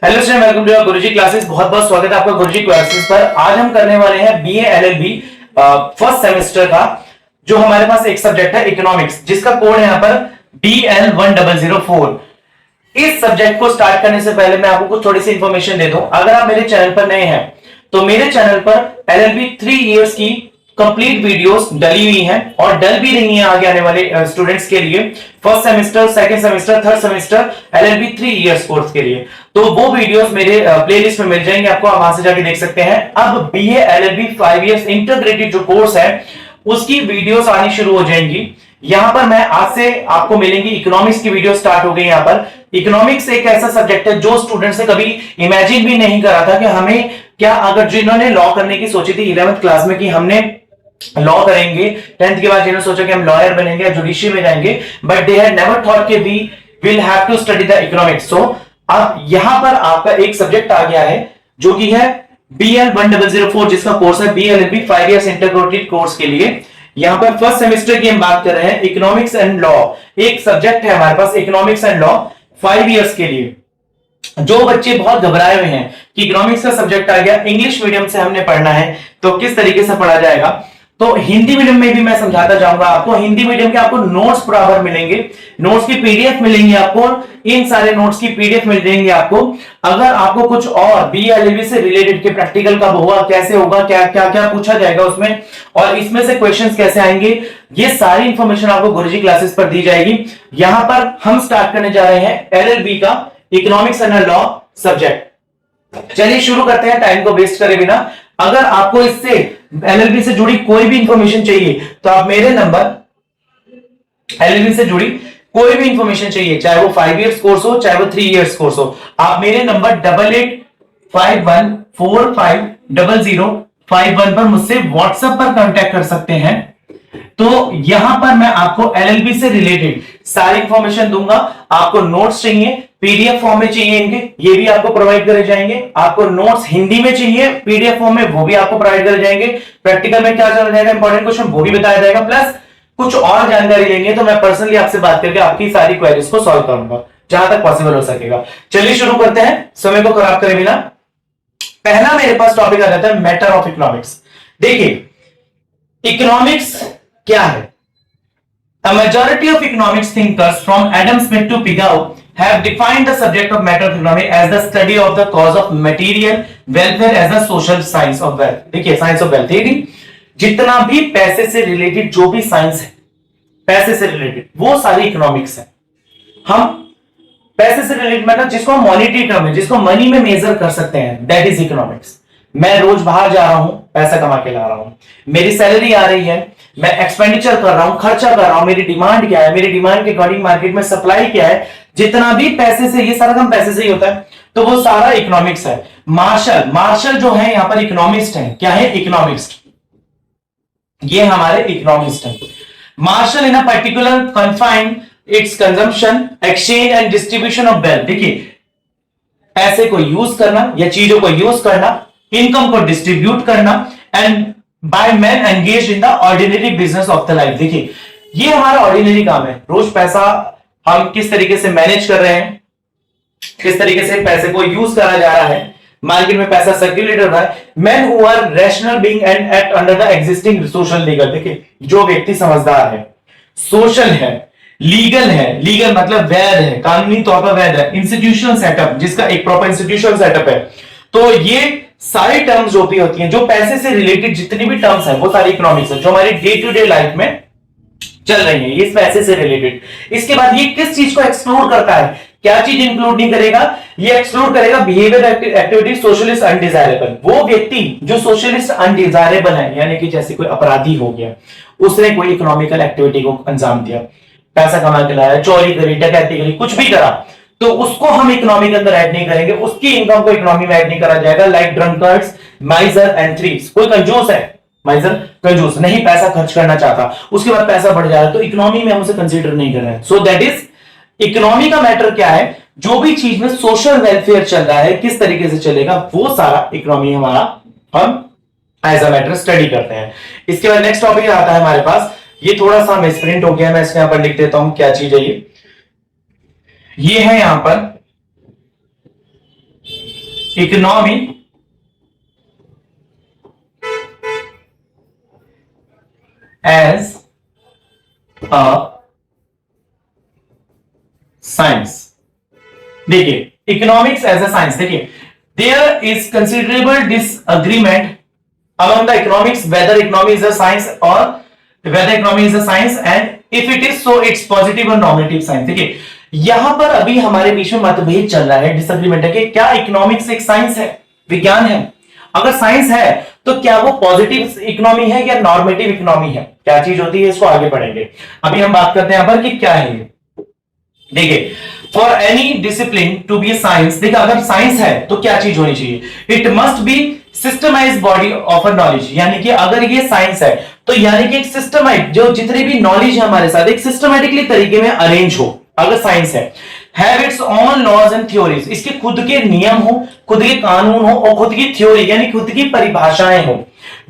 Hello student, welcome to Guruji classes. बहुत बहुत स्वागत है आपका गुरुजी क्लासेस पर। आज हम करने वाले हैं बीए एलएलबी फर्स्ट सेमेस्टर का, जो हमारे पास एक सब्जेक्ट है इकोनॉमिक्स, जिसका कोड है यहाँ पर BL1004। इस सब्जेक्ट को स्टार्ट करने से पहले मैं आपको कुछ थोड़ी सी इंफॉर्मेशन दे दूं। अगर आप मेरे चैनल पर नए हैं तो मेरे चैनल पर एलएलबी 3 इयर्स की कंप्लीट वीडियोस डली हुई हैं और डल भी रही हैं आगे आने वाले स्टूडेंट्स के लिए, first semester, second semester, third semester, LLB 3 years course के लिए। तो वो वीडियोस मेरे प्लेलिस्ट में मिल जाएंगे आपको, आप वहां से जाके देख सकते हैं। अब बीए एलएलबी 5 इयर्स इंटीग्रेटेड जो कोर्स है उसकी वीडियोस आनी शुरू हो जाएंगी। यहां पर मैं आज से आपको मिलेंगी इकोनॉमिक्स की वीडियो स्टार्ट हो गई। यहां पर इकोनॉमिक्स एक ऐसा सब्जेक्ट है जो स्टूडेंट्स ने कभी इमेजिन भी नहीं करा था कि हमें क्या, अगर जिन्होंने लॉ करने की सोची थी 11th क्लास में कि हमने लॉ करेंगे, 10th के बाद जिन्होंने सोचा कि हम लॉयर बनेंगे या जुडिशियल में जाएंगे, but they had never thought कि we will have to study the economics. So अब यहां पर आपका एक सब्जेक्ट आ गया है जो कि है BL1004, जिसका कोर्स है BLLB 5 इयर्स इंटीग्रेटेड कोर्स के लिए। यहां पर फर्स्ट सेमेस्टर की हम बात कर रहे हैं, इकोनॉमिक्स एंड लॉ एक सब्जेक्ट है हमारे पास, इकोनॉमिक्स एंड लॉ 5 इयर्स के लिए। जो बच्चे बहुत घबराए हुए हैं कि इकोनॉमिक्स का सब्जेक्ट आ गया, इंग्लिश मीडियम से हमने पढ़ना है तो किस तरीके से पढ़ा जाएगा, तो हिंदी मीडियम में भी मैं समझाता जाऊंगा आपको। हिंदी मीडियम के आपको नोट्स बराबर मिलेंगे, नोट्स की पीडीएफ मिलेंगी आपको, इन सारे नोट्स की पीडीएफ मिल जाएंगे आपको। अगर आपको कुछ और बीएलएलबी से रिलेटेड के प्रैक्टिकल कब होगा, कैसे होगा, क्या क्या क्या पूछा जाएगा उसमें, और इसमें से क्वेश्चंस कैसे आएंगे, ये सारी इंफॉर्मेशन आपको गुरुजी क्लासेस पर दी जाएगी। यहां पर हम स्टार्ट करने जा रहे हैं एलएलबी का इकोनॉमिक्स एंड लॉ सब्जेक्ट। चलिए शुरू करते हैं टाइम को वेस्ट करे बिना। अगर आपको इससे एलएलबी से जुड़ी कोई भी इंफॉर्मेशन चाहिए तो आप मेरे नंबर, एलएलबी से जुड़ी कोई भी इंफॉर्मेशन चाहिए, चाहे वो 5 इयर्स कोर्स हो चाहे वो 3 इयर्स कोर्स हो, आप मेरे नंबर 8851450051 पर मुझसे व्हाट्सएप पर कांटेक्ट कर सकते हैं। तो यहां पर मैं आपको एलएलबी से रिलेटेड सारी इंफॉर्मेशन दूंगा। आपको नोट्स चाहिए, पीडीएफ फॉर्म में चाहिए इनके, ये भी आपको प्रोवाइड करे जाएंगे। आपको नोट्स हिंदी में चाहिए पीडीएफ फॉर्म में, वो भी आपको प्रोवाइड करे जाएंगे। प्रैक्टिकल में क्या चल जाएगा, इंपॉर्टेंट क्वेश्चन वो भी बताया जाएगा, प्लस कुछ और जानकारी लेंगे तो मैं पर्सनली आपसे बात करके आपकी सारी क्वेरीज को सॉल्व करूंगा जहां तक पॉसिबल हो सकेगा। चलिए शुरू करते हैं समय को खराब करे बिना। पहला मेरे पास टॉपिक आ जाता है मैटर ऑफ इकोनॉमिक्स। देखिए इकोनॉमिक्स क्या है। A majority of economics thinkers from Adam Smith to Pigou have defined the subject of matter of economy as the study of the cause of material welfare as the social science of wealth। देखिए science of wealth, जितना भी पैसे से related जो भी science है, पैसे से रिलेटेड वो सारी इकोनॉमिक्स है। हम पैसे से रिलेटेड मतलब जिसको मॉनिटरी टर्म है, जिसको मनी में मेजर कर सकते हैं, दैट इज इकोनॉमिक्स। मैं रोज बाहर जा रहा हूं, पैसा कमा के ला रहा हूं, मेरी सैलरी आ रही है, मैं एक्सपेंडिचर कर रहा हूं, खर्चा कर रहा हूं, मेरी डिमांड क्या है, मेरी डिमांड के अकॉर्डिंग मार्केट में सप्लाई क्या है, जितना भी पैसे से, ये सारा काम पैसे से ही होता है, तो वो सारा इकोनॉमिक्स है। मार्शल जो है यहां पर इकोनॉमिस्ट है। क्या है? इकोनॉमिस्ट। ये हमारे इकोनॉमिस्ट है। Marshall in a particular confined its consumption, exchange and distribution of wealth. देखिए पैसे को यूज करना या चीजों को यूज करना, इनकम को डिस्ट्रीब्यूट करना, and by man engage in the ordinary business of the life. देखिए ये हमारा ऑर्डिनरी काम है, रोज पैसा हम किस तरीके से मैनेज कर रहे हैं, किस तरीके से पैसे को यूज करा जा रहा है, मार्केट में पैसा सर्कुलेट हो रहा है। Man who are rational being and act under the existing social legal. देखिए जो व्यक्ति समझदार है, सोशल है, लीगल है, लीगल मतलब वैध है, कानूनी तौर पर वैध है, इंस्टीट्यूशनल सेटअप, जिसका एक प्रॉपर इंस्टीट्यूशनल सेटअप है। तो ये सारी टर्म्स जो भी होती हैं, जो पैसे से रिलेटेड जितनी भी टर्म्स हैं, वो सारी इकोनॉमिक्स है जो हमारी डे टू डे लाइफ में चल रही है, इस पैसे से रिलेटेड। इसके बाद ये किस चीज को एक्सप्लोर करता है, क्या चीज इंक्लूड नहीं करेगा, ये एक्सप्लोर करेगा बिहेवियर एक्टिविटी सोशलिस्ट अनडिजायरेबल। वो व्यक्ति जो सोशलिस्ट अनडिजायरेबल है, यानी कि जैसे कोई अपराधी हो गया, उसने कोई इकोनॉमिकल एक्टिविटी को अंजाम दिया, पैसा कमा के लाया, चोरी करी, डकैती करी, कुछ भी करा, तो उसको हम इकोनॉमी के अंदर ऐड नहीं करेंगे, उसकी इनकम को इकोनॉमी में ऐड नहीं करा जाएगा। Like drunkards, माइजर and thieves. कोई कंजूस है, माइजर कंजूस नहीं पैसा खर्च करना चाहता, उसके बाद पैसा बढ़ जा रहा है, तो इकोनॉमी में हम उसे कंसीडर नहीं कर रहे हैं। सो दैट इज इकोनॉमी का मैटर क्या है, जो भी चीज में सोशल वेलफेयर चल रहा है, किस तरीके से चलेगा, वो सारा इकोनॉमी हमारा हम एज अ मैटर स्टडी करते हैं। इसके बाद नेक्स्ट टॉपिक आता है हमारे पास, ये थोड़ा सा मिसप्रिंट हो गया, मैं इसके यहां पर लिख देता हूं क्या चीज है ये है यहां पर इकोनॉमी एज अ साइंस। देखिए इकोनॉमिक्स एज अ साइंस, देखिए there is considerable disagreement among the economics whether economy is a science or whether economy is a science and if it is so it's positive or negative science। देखिए यहां पर अभी हमारे बीच में मतभेद चल रहा है, डिसएग्रीमेंट है कि क्या इकोनॉमिक्स एक साइंस है, विज्ञान है। अगर साइंस है तो क्या वो पॉजिटिव इकोनॉमी है या नॉर्मेटिव इकोनॉमी है, क्या चीज होती है, इसको आगे पढ़ेंगे। अभी हम बात करते हैं यहां पर कि क्या है ये। देखिए for any discipline to be science, देखिए अगर साइंस है तो क्या चीज होनी चाहिए, it must be systemised body of a knowledge. यानी कि अगर ये साइंस है तो यानी कि एक सिस्टमाइज, जो जितने भी नॉलेज है हमारे साथ एक सिस्टमेटिकली तरीके में अरेंज हो। अगर साइंस है, have its own laws and theories, इसके खुद के नियम हो, खुद के कानून हो और खुद की थ्योरी यानी खुद की परिभाषाएं हो,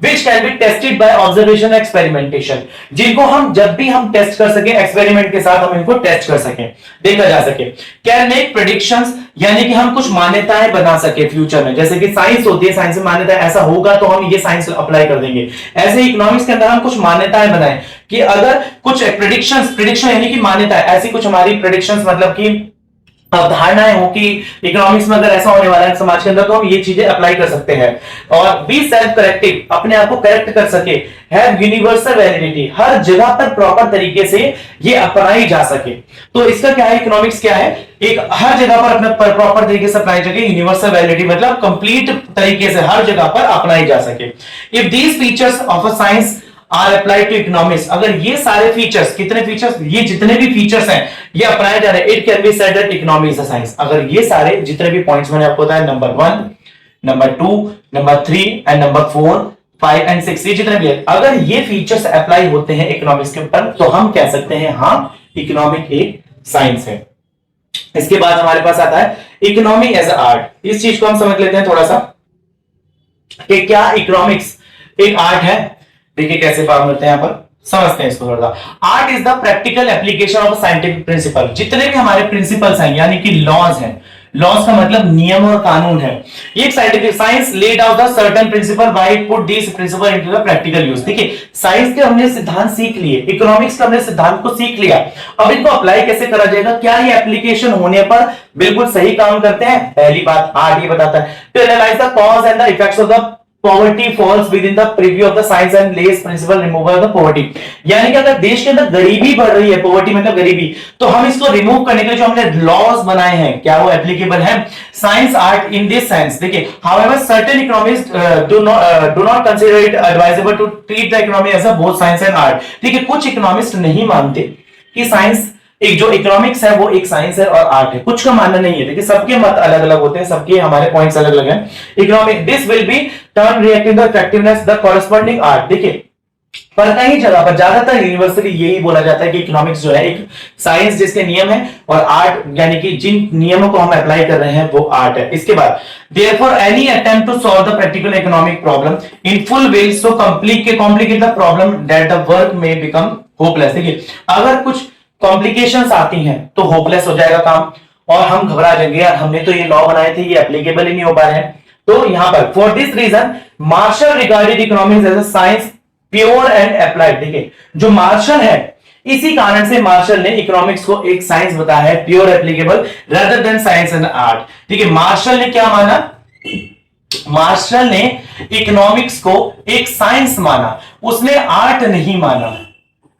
which can be tested by observation experimentation, जिनको हम जब भी हम टेस्ट कर सके, एक्सपेरिमेंट के साथ हम इनको टेस्ट कर सके, देखा जा सके। कैन मेक प्रेडिक्शंस, यानी कि हम कुछ मान्यताएं बना सके फ्यूचर में, जैसे कि साइंस होती है, साइंस में मान्यता ऐसा होगा तो हम ये साइंस अप्लाई कर देंगे। ऐसे इकोनॉमिक्स के अंदर हम कुछ मान्यताएं बनाएं कि अगर कुछ प्रेडिक्शन यानी कि मान्यता ऐसी कुछ हमारी प्रेडिक्शंस मतलब कि अवधारणाएं हो कि इकोनॉमिक्स में अगर ऐसा होने वाला है समाज के अंदर तो हम ये चीजें अप्लाई कर सकते हैं। और बी सेल्फ करेक्टिव, अपने आप को करेक्ट कर सके। हैव यूनिवर्सल वैलिडिटी, हर जगह पर प्रॉपर तरीके से ये अपनाई जा सके। तो इसका क्या है, इकोनॉमिक्स क्या है, एक हर जगह पर अपने प्रॉपर तरीके से अपनाई जाए। यूनिवर्सल वैलिडिटी मतलब कंप्लीट तरीके से हर जगह पर अपनाई जा सके। If these features of a science are applied to economics, अगर ये सारे फीचर्स, कितने फीचर्स, ये जितने भी फीचर्स हैं ये अप्लाई जा रहे हैं, it can be said that economy is a science. अगर ये सारे जितने भी पॉइंट्स मैंने आपको बताया, number 1, number 2, number 3 and number 4, 5 and 6, ये जितने भी है, अगर ये फीचर्स अप्लाई होते हैं इकोनॉमिक्स के ऊपर तो हम कह सकते हैं हाँ इकोनॉमिक एक साइंस है। इसके बाद हमारे पास आता है इकोनॉमी एज अ आर्ट। इस चीज को हम समझ लेते हैं थोड़ा सा कि क्या इकोनॉमिक्स एक आर्ट है। देखिए कैसे फॉर्म होते हैं, यहां पर समझते हैं इसको थोड़ा सा। Art is the practical application of scientific principle, जितने भी हमारे प्रिंसिपल्स हैं यानी कि लॉज हैं, लॉज का मतलब नियम और कानून है। ये scientific science laid out the certain principal buy put this principle into the practical use. देखिए साइंस के हमने सिद्धांत सीख लिए, इकोनॉमिक्स के हमने सिद्धांत को सीख लिया, अब इनको अप्लाई कैसे करा जाएगा, क्या ये एप्लीकेशन होने पर बिल्कुल सही काम करते हैं। पहली बात आर्ट ये बताता है to analyse the cause and the effects of the poverty falls within the preview of the science and less principle removal of the poverty. यानी कि अगर देश के अंदर गरीबी बढ़ रही है, पॉवर्टी मतलब गरीबी, तो हम इसको रिमूव करने के लिए जो हमने लॉज बनाए हैं क्या वो एप्लीकेबल है। Science art in this sense, देखिए however certain economist do not consider it advisable to treat the economy as a both science and art. ठीक है, कुछ इकोनॉमिस्ट नहीं मानते कि साइंस एक जो इकोनॉमिक्स है वो एक साइंस है और आर्ट है, कुछ का मानना नहीं है। देखिए सबके मत अलग अलग होते हैं, सबके हमारे पॉइंट्स अलग अलग हैं। Economic this will be turn reactive the effectiveness the corresponding art. देखिए पर कई जगह पर ज्यादातर यूनिवर्सिटी यही बोला जाता है कि इकोनॉमिक्स जो है एक साइंस जिसके नियम है और आर्ट यानी कि जिन नियमों को हम अप्लाई कर रहे हैं वो आर्ट है। इसके बाद therefore any attempt to solve the practical economic problem in full will so complicate the problem that the work may become hopeless। देखिए अगर कुछ कॉम्प्लिकेशंस आती हैं तो होपलेस हो जाएगा काम और हम घबरा जाएंगे, यार हमने तो ये लॉ बनाए थे ये एप्लीकेबल ही नहीं हो पा रहे हैं। तो यहां पर for this reason Marshall regarded economics as a science pure and applied. देखिए जो मार्शल है इसी कारण से मार्शल ने इकोनॉमिक्स को एक साइंस बताया है, pure applicable rather than science and art. ठीक है, मार्शल ने क्या माना, मार्शल ने इकोनॉमिक्स को एक साइंस माना, उसने आर्ट नहीं माना।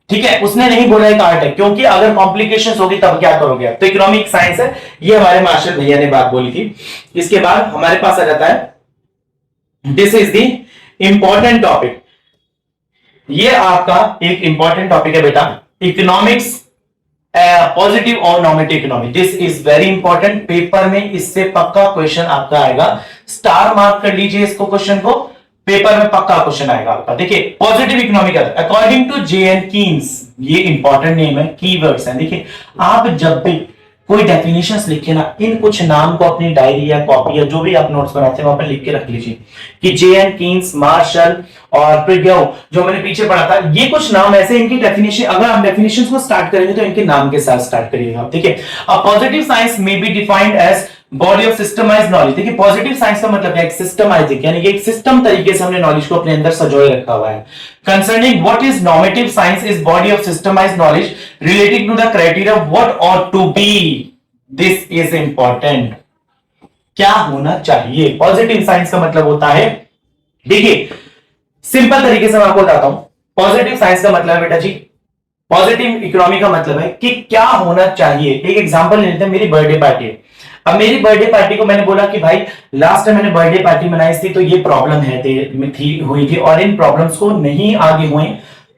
ठीक है, उसने नहीं बोला एक आर्ट है, क्योंकि अगर कॉम्प्लिकेशंस होगी तब क्या करोगे। तो इकोनॉमिक साइंस है, ये हमारे मार्शल भैया ने बात बोली थी। इसके बाद हमारे पास आ जाता है this is the important topic. ये आपका एक इंपॉर्टेंट टॉपिक है बेटा, इकोनॉमिक्स पॉजिटिव और nominative economic. This is very important, paper में इससे पक्का क्वेश्चन आपका आएगा, स्टार मार्क कर लीजिए इसको, क्वेश्चन को पेपर में पक्का क्वेश्चन आएगा आपका। देखिए positive economic according to J N. Keynes, ये इंपॉर्टेंट नेम है, कीवर्ड्स हैं। देखिए आप जब भी कोई डेफिनेशंस लिखे ना, इन कुछ नाम को अपनी डायरी या कॉपी या जो भी आप नोट्स बनाते हैं वहां पर लिख के रख लीजिए कि जे.एन. कीन्स, मार्शल और प्रिग्यू जो मैंने पीछे पढ़ा था, ये कुछ नाम ऐसे इनकी डेफिनेशन, अगर आप डेफिनेशंस को स्टार्ट करेंगे तो इनके नाम के साथ स्टार्ट करिएगा। ठीक है, a positive science may be defined as body of systemise knowledge. देखिए पॉजिटिव साइंस का मतलब है सिस्टमाइजिंग, यानी कि एक सिस्टम तरीके से हमने नॉलेज को अपने अंदर संजोए रखा हुआ है। Concerning what is normative science is body of systemise knowledge relating to the criteria what ought to be. This is important, क्या होना चाहिए। पॉजिटिव साइंस का मतलब होता है, देखिए सिंपल तरीके से मैं आपको बताता हूं। पॉजिटिव साइंस का मतलब है बेटा जी, पॉजिटिव इकोनॉमी का मतलब है कि क्या होना चाहिए। एक एग्जांपल ले लेते हैं, मेरी बर्थडे पार्टी है। अब मेरी बर्थडे पार्टी को मैंने बोला कि भाई लास्ट टाइम मैंने बर्थडे पार्टी मनाई थी तो ये प्रॉब्लम है हुई थी और इन प्रॉब्लम्स को नहीं आगे हुए,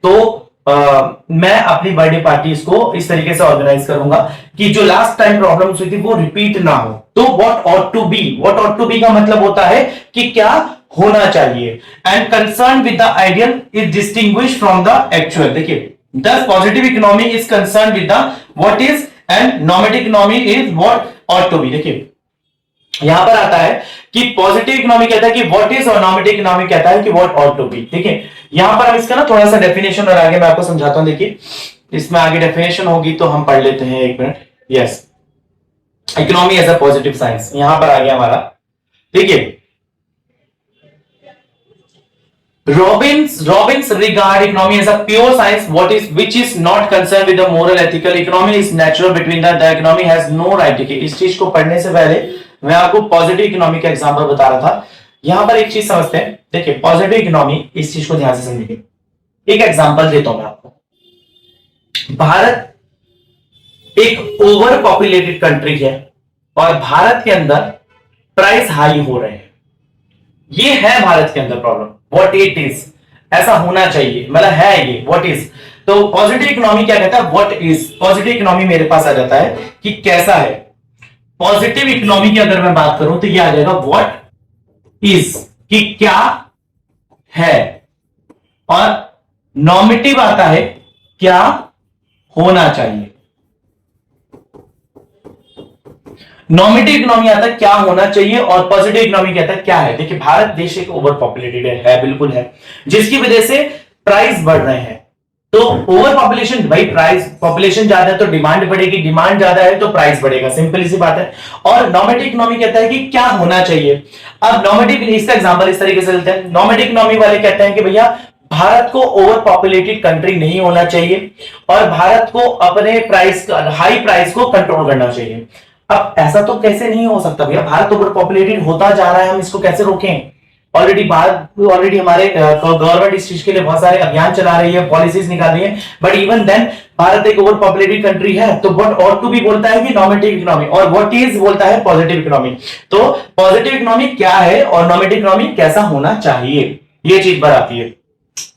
तो मैं अपनी बर्थडे पार्टी को इस तरीके से ऑर्गेनाइज करूंगा कि जो लास्ट टाइम प्रॉब्लम्स हुई थी वो रिपीट ना हो। तो what ought to be, what ought to be का मतलब होता है कि क्या होना चाहिए। And concern with the ideal is distinguish from the actual. देखिए thus positive economy is concerned with the what is and normative economy is what ought to be। देखिए यहां पर आता है कि पॉजिटिव इकोनॉमी कहता है कि व्हाट इज और नॉर्मेटिव इकोनॉमी कहता है कि व्हाट ऑट टू बी। देखिए यहां पर हम इसका ना थोड़ा सा डेफिनेशन और आगे मैं आपको समझाता हूं। देखिए इसमें आगे डेफिनेशन होगी तो हम पढ़ लेते हैं, एक minute. Yes, economy as a positive science यहां पर आ गया हमारा। देखिए Robbins regard economy as a pure science, which is not concerned with the moral, ethical. Economy is natural between the economy has no right। देखिए इस चीज को पढ़ने से पहले मैं आपको पॉजिटिव इकोनॉमी का एग्जांपल बता रहा था। यहां पर एक चीज समझते हैं। देखिए पॉजिटिव इकोनॉमी, इस चीज को ध्यान से समझिए। एक एग्जांपल देता हूं मैं आपको। भारत एक ओवर पॉपुलेटेड कंट्री है और भारत के अंदर प्राइस हाई हो रहे हैं। ये है भारत के अंदर प्रॉब्लम, व्हाट इट इज, ऐसा होना चाहिए, मतलब है ये व्हाट इज। तो पॉजिटिव इकोनॉमी क्या कहता है, व्हाट इज। पॉजिटिव इकोनॉमी मेरे पास आ जाता है कि कैसा है। पॉजिटिव इकोनॉमी की अगर मैं बात करूं तो ये आ जाएगा व्हाट इज, कि क्या है। और नॉर्मेटिव आता है क्या होना चाहिए। नॉर्मेटिव इकोनॉमी आता है क्या होना चाहिए और पॉजिटिव इकोनॉमी कहता है क्या है। देखिए भारत देश एक ओवर पॉपुलेटेड है, बिल्कुल है, जिसकी वजह से प्राइस बढ़ रहे हैं। तो ओवर पॉपुलेशन, भाई प्राइस, पॉपुलेशन ज्यादा है तो डिमांड बढ़ेगी, डिमांड ज्यादा है तो प्राइस बढ़ेगा, सिंपल सी बात है। और नॉर्मेटिव इकोनॉमी कहता है कि क्या होना चाहिए। अब नॉर्मेटिव, इसका एग्जांपल इस तरीके से लेते हैं। नॉर्मेटिव इकोनॉमी वाले कहते हैं कि भैया भारत को ओवर पॉपुलेटेड कंट्री नहीं होना चाहिए और भारत को अपने प्राइस, हाई प्राइस को कंट्रोल करना चाहिए। अब ऐसा तो कैसे नहीं हो सकता भैया, भारत ओवर पॉपुलेटेड होता जा रहा है, हम इसको कैसे रोकें। ऑलरेडी हमारे गवर्नमेंट इस चीज के लिए बहुत सारे अभियान चला रही है, पॉलिसीज निकाल रही है, बट इवन देन भारत एक ओवर पॉपुलेटेड कंट्री है। तो व्हाट ऑट टू बी बोलता है कि नॉर्मेटिव इकोनॉमी, और व्हाट इज बोलता है पॉजिटिव इकोनॉमी। तो पॉजिटिव इकोनॉमी क्या है और नॉर्मेटिव इकोनॉमी कैसा होना चाहिए, ये चीज पर आती है।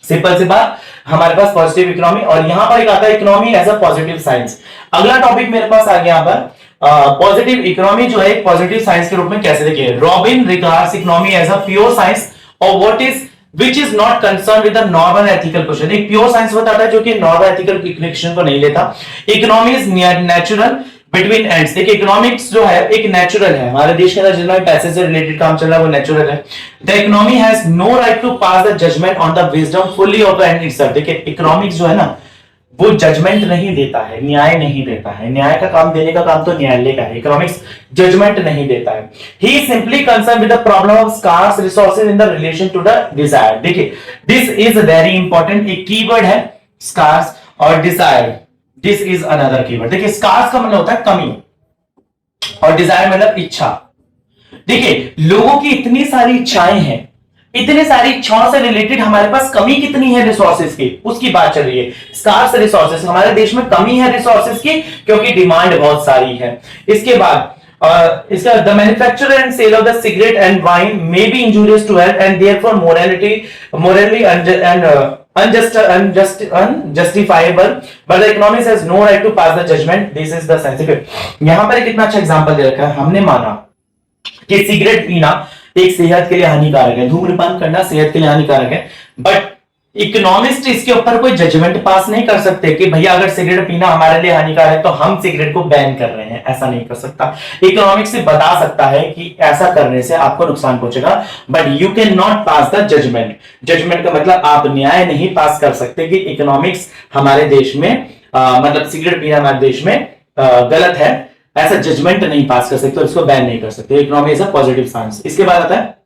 सिंपल सी बात, हमारे पास पॉजिटिव इकोनॉमी और यहां पर एक आता है economy as a positive science. अगला टॉपिक मेरे पास आ गया यहां पर पॉजिटिव इकोनॉमी जो है पॉजिटिव साइंस के रूप में कैसे। देखिए Robin regards economy as a pure science और what is which is not concern with the normal ethical question. एक प्योर साइंस बताता है जो कि नॉर्मल एथिकल क्वेश्चन को नहीं लेता। Economy is natural between ends. देखिए इकोनॉमिक्स जो है एक नेचुरल है, हमारे देश के अंदर जितना भी पैसे से रिलेटेड काम चल रहा है वो नेचुरल है। The economy has no right to pass the judgement on the wisdom fully of the end itself. देखिए इकोनॉमिक्स जो है ना वो जजमेंट नहीं देता है, न्याय नहीं देता है। न्याय का काम देने का काम तो न्यायालय का है, इकोनॉमिक्स जजमेंट नहीं देता है। He is simply concern with the problem of scarce resources in the relation to the desire. देखिए दिस इज वेरी इंपॉर्टेंट, एक कीवर्ड है स्कार्स और desire, this is another keyword. देखिए स्कार्स का मतलब होता है कमी और डिजायर मतलब इच्छा। देखिए लोगों की इतनी सारी इच्छाएं हैं, इतने सारी इच्छाओं से रिलेटेड हमारे पास कमी कितनी है रिसोर्सेज की, उसकी बात चल रही है। स्कार्स रिसोर्सेज, हमारे देश में कमी है रिसोर्सेज की क्योंकि डिमांड बहुत सारी है। इसके बाद इसका the manufacture and sale of the cigarette and wine may be injurious to health and therefore morally unjustifiable, but the economist has no right to pass the judgment. This is the sensitive। यहां पर एक कितना अच्छा example दे रखा है। हमने माना कि सिगरेट पीना एक सेहत के लिए हानिकारक है, धूम्रपान करना सेहत के लिए हानिकारक है, बट इकोनॉमिस्ट इसके ऊपर कोई जजमेंट पास नहीं कर सकते कि भैया अगर सिगरेट पीना हमारे लिए हानिकारक है तो हम सिगरेट को बैन कर रहे हैं, ऐसा नहीं कर सकता। इकोनॉमिक्स से बता सकता है कि ऐसा करने से आपको नुकसान पहुंचेगा, but you can not pass the judgement. Judgement का मतलब आप न्याय नहीं पास कर सकते कि इकोनॉमिक्स हमारे देश में मतलब सिगरेट पीना हमारे देश में गलत है, ऐसा जजमेंट नहीं पास कर सकते और इसको बैन नहीं कर सकते। Economy as a positive science. इसके बाद आता है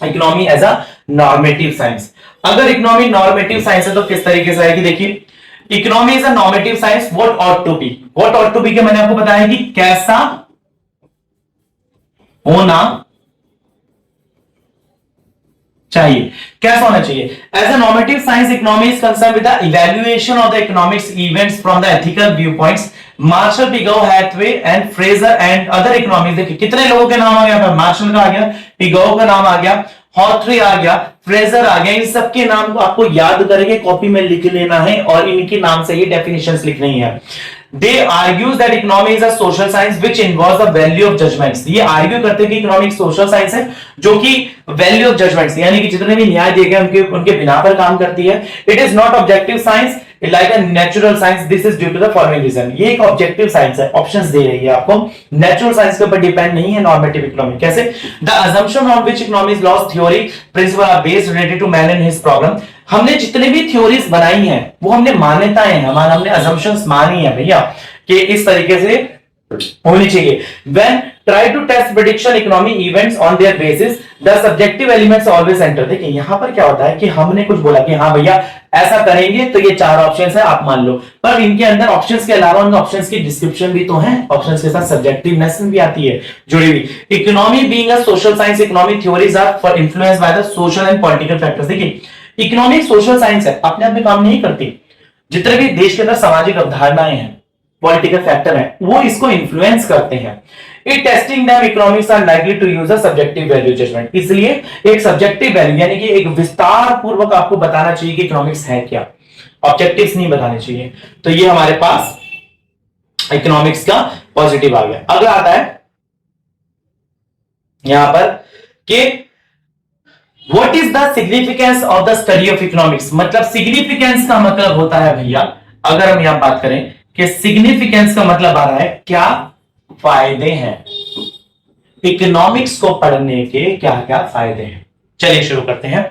economy as a normative science. अगर इकोनॉमी नॉर्मेटिव साइंस है तो किस तरीके से आएगी, देखिए economy is a normative science, what ought to be. What ought to be के मैंने आपको बताया कि कैसा होना चाहिए, कैसा होना चाहिए। As a normative science economy is concern with the evaluation of the economics events from the ethical view points. Marshall, Pigou, Hathaway and Fraser and other economics. देखिए कितने लोगों के नाम आ गया, मार्शल का आ गया, पिगो का नाम आ गया, हॉथवे आ गया, फ्रेजर आ गया। इन सबके नाम को आपको याद करके कॉपी में लिख लेना है और इनके नाम से ये डेफिनेशंस लिखनी है। They argues that economy is a social science which involves the value of judgments। ये आर्ग्यू करते हैं कि इकोनॉमिक सोशल साइंस है जो कि वैल्यू ऑफ जजमेंट्स यानी कि जितने भी न्याय दिए गए उनके बिना पर काम करती है। It is not objective science like a natural science, this is due to the following reason. ये एक ऑब्जेक्टिव साइंस है, ऑप्शंस दे रही है आपको, नेचुरल साइंस के ऊपर डिपेंड नहीं है नॉर्मेटिव इकोनॉमी। कैसे? The assumption on which economics laws theory principle are based related to man and his problem. हमने जितने भी थ्योरीज बनाई हैं वो हमने मान्यताएं हैं, हमने अजम्पशंस मानी है भैया कि इस तरीके से होनी चाहिए। When try to test prediction economic events on their basis, the subjective elements always enter। देखिए यहां पर क्या होता है कि हमने कुछ बोला कि हाँ भैया ऐसा करेंगे तो ये चार ऑप्शंस है, आप मान लो, पर इनके अंदर ऑप्शंस के अलावा उन ऑप्शंस की डिस्क्रिप्शन भी तो है, ऑप्शंस के साथ सब्जेक्टिवनेस भी आती है जुड़ी हुई। Economy being a social science, economic theories are influenced by the social and political factors. देखिए इकोनॉमिक सोशल साइंस है, अपने आप में काम नहीं करती। जितने भी देश के अंदर सामाजिक अवधारणाएं हैं, पॉलिटिकल फैक्टर है, वो इसको इन्फ्लुएंस करते हैं। It testing them economics are likely to use a subjective value judgement. इसलिए एक सब्जेक्टिव वैल्यू यानी कि एक विस्तार पूर्वक आपको बताना चाहिए कि इकोनॉमिक्स है क्या, ऑब्जेक्टिव्स नहीं बताने चाहिए। तो ये हमारे पास इकोनॉमिक्स का पॉजिटिव आ गया। अगला आता है यहां पर कि what is the significance of the study of economics. मतलब सिग्निफिकेंस का मतलब होता है भैया, अगर हम यहां बात करें कि सिग्निफिकेंस का मतलब आ रहा है क्या फायदे हैं, इकोनॉमिक्स को पढ़ने के क्या क्या फायदे हैं। चलिए शुरू करते हैं।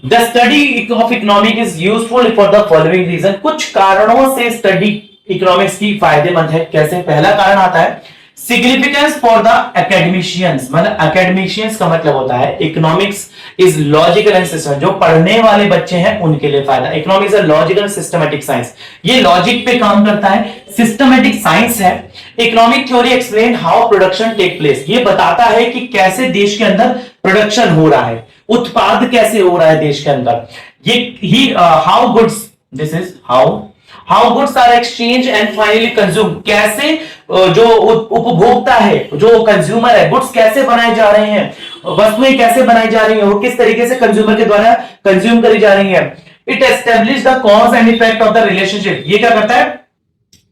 The study of economic is useful for the following reason. कुछ कारणों से स्टडी इकोनॉमिक्स की फायदेमंद है। कैसे? पहला कारण आता है सिग्निफिकेंस फॉर द एकेडमिशियंस। मतलब एकेडमिशियंस का मतलब होता है economics is logical and system, जो पढ़ने वाले बच्चे हैं उनके लिए फायदा। Economics is logical systematic science, ये लॉजिक पे काम करता है, सिस्टमैटिक साइंस है। Economic theory explain how production take place, ये बताता है कि कैसे देश के अंदर प्रोडक्शन हो रहा है, उत्पाद कैसे हो रहा है देश के अंदर। ये ही how goods, this is how goods are exchange and finally consume. कैसे जो उपभोक्ता है, जो कंज्यूमर है, गुड्स कैसे बनाए जा रहे हैं, वस्तुएं कैसे बनाई जा रही हैं, वो किस तरीके से कंज्यूमर के द्वारा कंज्यूम करी जा रही है। It establish the cause and effect of the relationship, ये क्या करता है?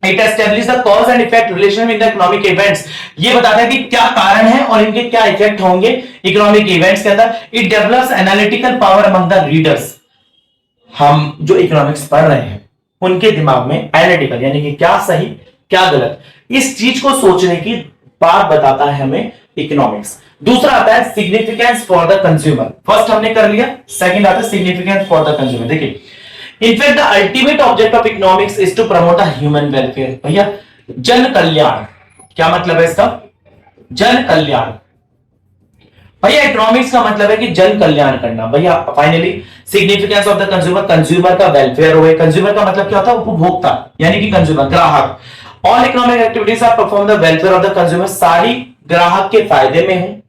It establish the cause and effect relation in the economic events, ये बताता है कि क्या कारण है और इनके क्या इफेक्ट होंगे इकोनॉमिक इवेंट्स के अंदर। It develops analytical power among the readers, हम जो इकोनॉमिक्स पढ़ रहे हैं उनके दिमाग में एनालिटिकल यानी कि क्या सही क्या गलत, इस चीज को सोचने की बात बताता है हमें इकोनॉमिक्स। दूसरा आता है significance for the consumer. First हमने कर लिया, सेकंड आता है सिग्निफिकेंस फॉर द कंज्यूमर। देखिए in fact the ultimate object of economics is to promote the human welfare. भैया जन कल्याण, क्या मतलब है इसका? जन कल्याण। भैया इकोनॉमिक्स का मतलब है कि जन कल्याण करना। भैया finally significance of the consumer, consumer का वेलफेयर हो। कंज्यूमर का मतलब क्या होता है? उपभोक्ता यानी कि कंज्यूमर, ग्राहक। All economic activities are perform the welfare of the consumer, सारी ग्राहक के फायदे में है।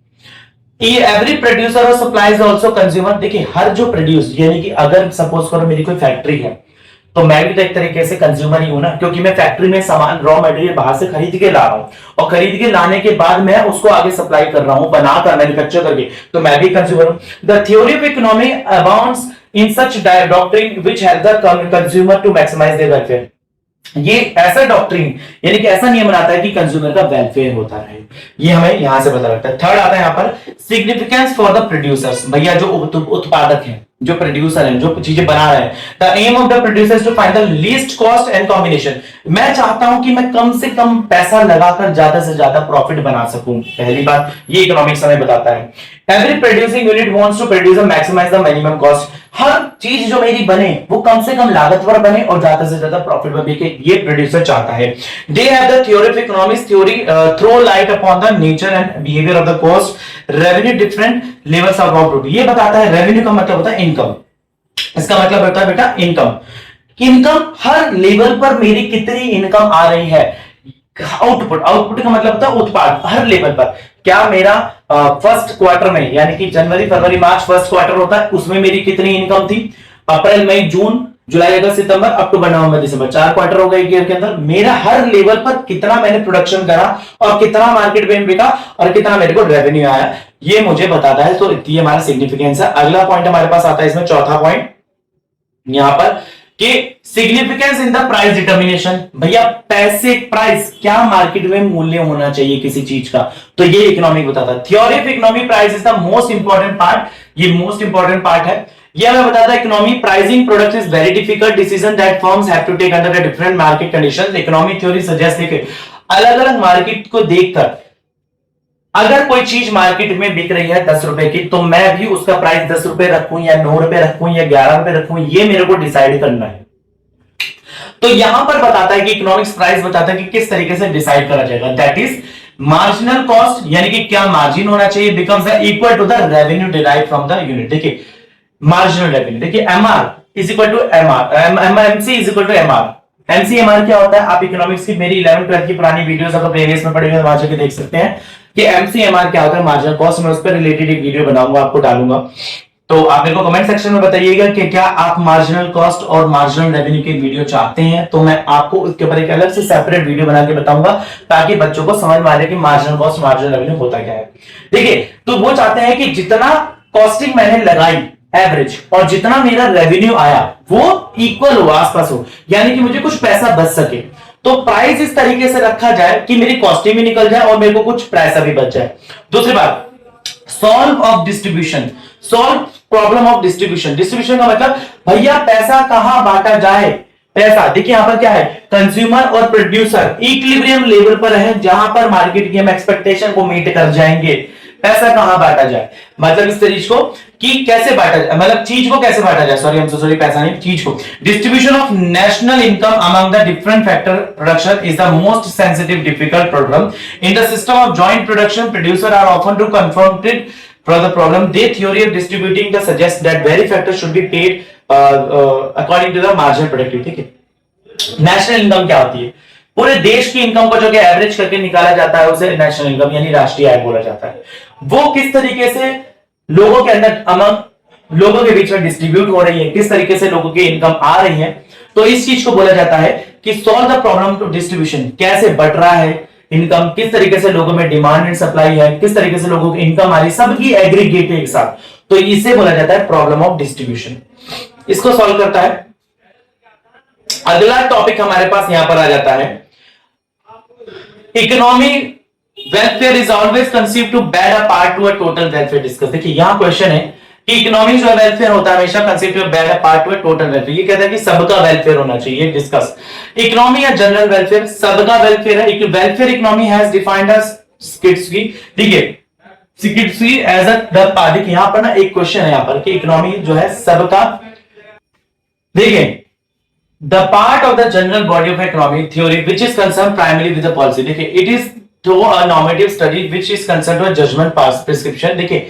एवरी प्रोड्यूसर और सप्लाइज आल्सो कंज्यूमर। देखिए हर जो प्रोड्यूस यानी कि अगर सपोज करो मेरी कोई फैक्ट्री है तो मैं भी तो एक तरीके से कंज्यूमर ही हूं ना, क्योंकि मैं फैक्ट्री में सामान रॉ मटेरियल बाहर से खरीद के ला रहा हूं और खरीद के लाने के बाद मैं उसको आगे सप्लाई कर रहा हूं बनाकर मैन्युफैक्चर करके, तो मैं भी कंज्यूमर हूं। The theory of economy abounds in such doctrine which help the consumer to maximise their welfare. ये ऐसा डॉक्ट्रिन यानी कि ऐसा नियम बनाता है कि कंज्यूमर का वेलफेयर होता रहे, ये हमें यहां से पता लगता है। थर्ड आता है यहां पर सिग्निफिकेंस फॉर द प्रोड्यूसर्स। भैया जो उत्पादक हैं, जो प्रोड्यूसर है, जो चीजें बना रहे हैं, the aim of the producer is to find the least cost and combination. मैं चाहता हूं कि मैं कम से कम पैसा लगाकर ज्यादा से ज्यादा प्रॉफिट बना सकूं। पहली बात ये इकोनॉमिक्स हमें बताता है। Every producing unit wants to produce और मैक्सिमाइज द मिनिमम कॉस्ट। हर चीज जो मेरी बने वो कम से कम लागत पर बने और ज्यादा से ज्यादा प्रॉफिट पर बिके, ये प्रोड्यूसर चाहता है। They have the theory of economics, theory throw light upon the nature and behaviour of the cost revenue different levels of output. ये बताता है रेवेन्यू का मतलब होता है इनकम, इसका मतलब होता है बेटा इनकम। इनकम हर लेवल पर मेरी कितनी इनकम आ रही है। आउटपुट, आउटपुट का मतलब होता है उत्पाद हर लेवल पर। क्या मेरा फर्स्ट क्वार्टर में यानी कि जनवरी फरवरी मार्च फर्स्ट क्वार्टर होता है, उसमें मेरी कितनी इनकम थी। अप्रैल मई जून जुलाई अगस्त सितंबर अक्टूबर नवंबर दिसंबर, 4 क्वार्टर हो गए ईयर के अंदर। मेरा हर लेवल पर कितना मैंने प्रोडक्शन करा और कितना मार्केट में बिका और कितना मेरे को रेवेन्यू आया, ये मुझे बताता है। तो ये हमारा सिग्निफिकेंस है। अगला पॉइंट हमारे पास आता है इसमें, चौथा पॉइंट यहां पर कि significance in the price determination. भैया पैसे, प्राइस, क्या मार्केट में मूल्य होना चाहिए किसी चीज का, तो ये इकोनॉमिक बताता है। Theory of economic price is the most important part, ये मोस्ट इंपॉर्टेंट पार्ट है। ये हमें बताता है economy pricing products is very difficult decision that firms have to take under the different market conditions. Economic theory suggest देखिए अलग अलग market को देखकर अगर कोई चीज मार्केट में बिक रही है 10 रुपए की, तो मैं भी उसका प्राइस 10 रुपए रखूं या 9 रुपए रखूं या 11 रुपए रखूं, ये मेरे को डिसाइड करना है। तो यहां पर बताता है कि इकोनॉमिक्स प्राइस बताता है कि किस तरीके से डिसाइड करा जाएगा। दैट इज मार्जिनल कॉस्ट, यानी कि क्या मार्जिन होना चाहिए, becomes equal to the revenue derive from the unit. देखिए मार्जिनल रेवेन्यू, देखिए MR is equal to MR, MC is equal to MR. MC MR क्या होता है, आप इकोनॉमिक्स की मेरी 11th 12th की पुरानी वीडियोस अगर प्रीवियस में पढ़े हुए वहां जाके देख सकते हैं कि एमसीएमआर क्या होता है, मार्जिनल कॉस्ट। मैं उस पर रिलेटेड एक वीडियो बनाऊंगा, आपको डालूंगा। तो आप मेरे को कमेंट सेक्शन में बताइएगा कि क्या आप मार्जिनल कॉस्ट और मार्जिनल रेवेन्यू की वीडियो चाहते हैं, तो मैं आपको उसके ऊपर एक अलग से सेपरेट वीडियो बना के बताऊंगा ताकि बच्चों को समझ में आ जाए कि मार्जिनल कॉस्ट मार्जिनल रेवेन्यू होता क्या है। देखिए तो वो चाहते हैं कि जितना कॉस्टिंग मैंने लगाई एवरेज और जितना मेरा रेवेन्यू आया वो इक्वल हो, आसपास हो, यानी कि मुझे कुछ पैसा बच सके। तो प्राइस इस तरीके से रखा जाए कि मेरी कॉस्टिंग भी निकल जाए और मेरे को कुछ पैसा भी बच जाए। दूसरी बात, solve of distribution, solve problem of distribution. Distribution का मतलब भैया पैसा कहां बांटा जाए। पैसा देखिए यहां पर क्या है, कंज्यूमर और प्रोड्यूसर इक्विलिब्रियम लेवल पर है, जहां पर मार्केट की हम एक्सपेक्टेशन को मीट कर जाएंगे। पैसा कहां बांटा जाए, मतलब इस तरीके को कि कैसे बांटा जाए, मतलब चीज को कैसे बांटा जाए, सॉरी, सॉरी, पैसा नहीं, चीज को। Distribution of national income among the different factor production is the most sensitive difficult problem in the system of joint production. Producer are often to confronted for the problem. Their theory of distributing the suggests that various factors should be paid according to the marginal productivity. National income क्या होती है, पूरे देश की income को जो कि average करके निकाला जाता है उसे नेशनल इनकम यानी राष्ट्रीय आय बोला जाता है। वो किस तरीके से लोगों के अंदर अमंग लोगों के बीच में डिस्ट्रीब्यूट हो रही है, किस तरीके से लोगों की इनकम आ रही है, तो इस चीज को बोला जाता है कि solve the problem to distribution. कैसे बढ़ रहा है इनकम, किस तरीके से लोगों में डिमांड एंड सप्लाई है, किस तरीके से लोगों की इनकम आ रही है, सबकी एग्रीगेट एक साथ, तो इसे बोला जाता है प्रॉब्लम ऑफ डिस्ट्रीब्यूशन। इसको सॉल्व करता है। अगला टॉपिक हमारे पास यहां पर आ जाता है, economy welfare is always conceived to bear a part to a total welfare discuss. देखिए यहां क्वेश्चन है कि इकोनॉमी जो वेलफेयर होता है हमेशा conceived to bear a part to a total welfare. ये कहता है कि सबका वेलफेयर होना चाहिए, डिस्कस। इकोनॉमी या जनरल वेलफेयर, सबका वेलफेयर है। Welfare economy has defined as Scitovsky, ठीक है, Scitovsky as a the part. यहां पर ना एक क्वेश्चन है यहां पर कि इकोनॉमी जो है सबका, देखिए the part of the general body of economic theory which is concerned primarily with the policy। देखिए it is to a normative study which is concerned with judgment pass prescription। देखिए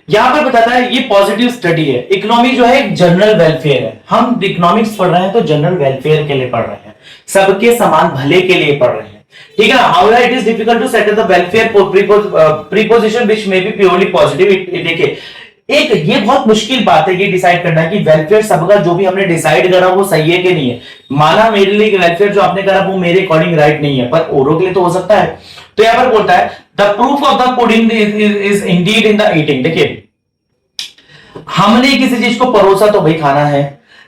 यहां पर बताता है ये पॉजिटिव स्टडी है। Economy जो है एक जनरल वेलफेयर है, हम इकोनॉमिक्स पढ़ रहे हैं तो जनरल वेलफेयर के लिए पढ़ रहे हैं, सबके समान भले के लिए पढ़ रहे हैं, ठीक है। However it is difficult to settle the welfare preposition which may be purely positive. देखिए एक ये बहुत मुश्किल बात है ये डिसाइड करना कि वेलफेयर सबका जो भी हमने डिसाइड करा वो सही है कि नहीं है। माना मेरे लिए वेलफेयर जो आपने करा वो मेरे अकॉर्डिंग राइट नहीं है, पर औरों के लिए तो हो सकता है। तो यहां पर बोलता है the proof of the pudding is Indeed in the eating. देखिए हमने किसी चीज को परोसा तो भाई खाना है।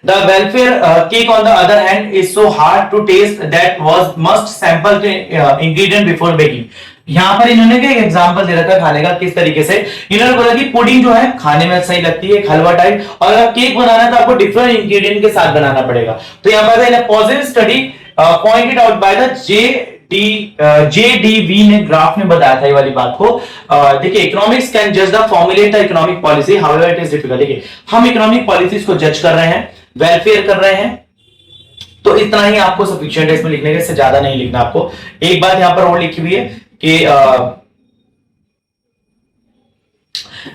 The welfare cake on the other hand is so hard to taste that was must sample ingredient before baking. यहां पर इन्होंने क्या एग्जांपल दे रखा है खाने का, किस तरीके से इन्होंने बोला कि पुडिंग जो है खाने में सही लगती है, हलवा टाइप, और अगर केक बनाना है तो आपको डिफरेंट इंग्रेडिएंट के साथ बनाना पड़ेगा। तो यहां पर positive study pointed out by the JDV ने ग्राफ में बताया था ये वाली बात को। देखिए इकोनॉमिक्स कैन जज the formulate the economic policy, however it is difficult. देखिए हम इकोनॉमिक पॉलिसीज को जज कर रहे हैं, वेलफेयर कर रहे हैं, तो इतना ही आपको सफिशिएंट है इसमें लिखने के, इससे ज्यादा नहीं लिखना आपको। एक बात यहां पर और लिखी हुई है कि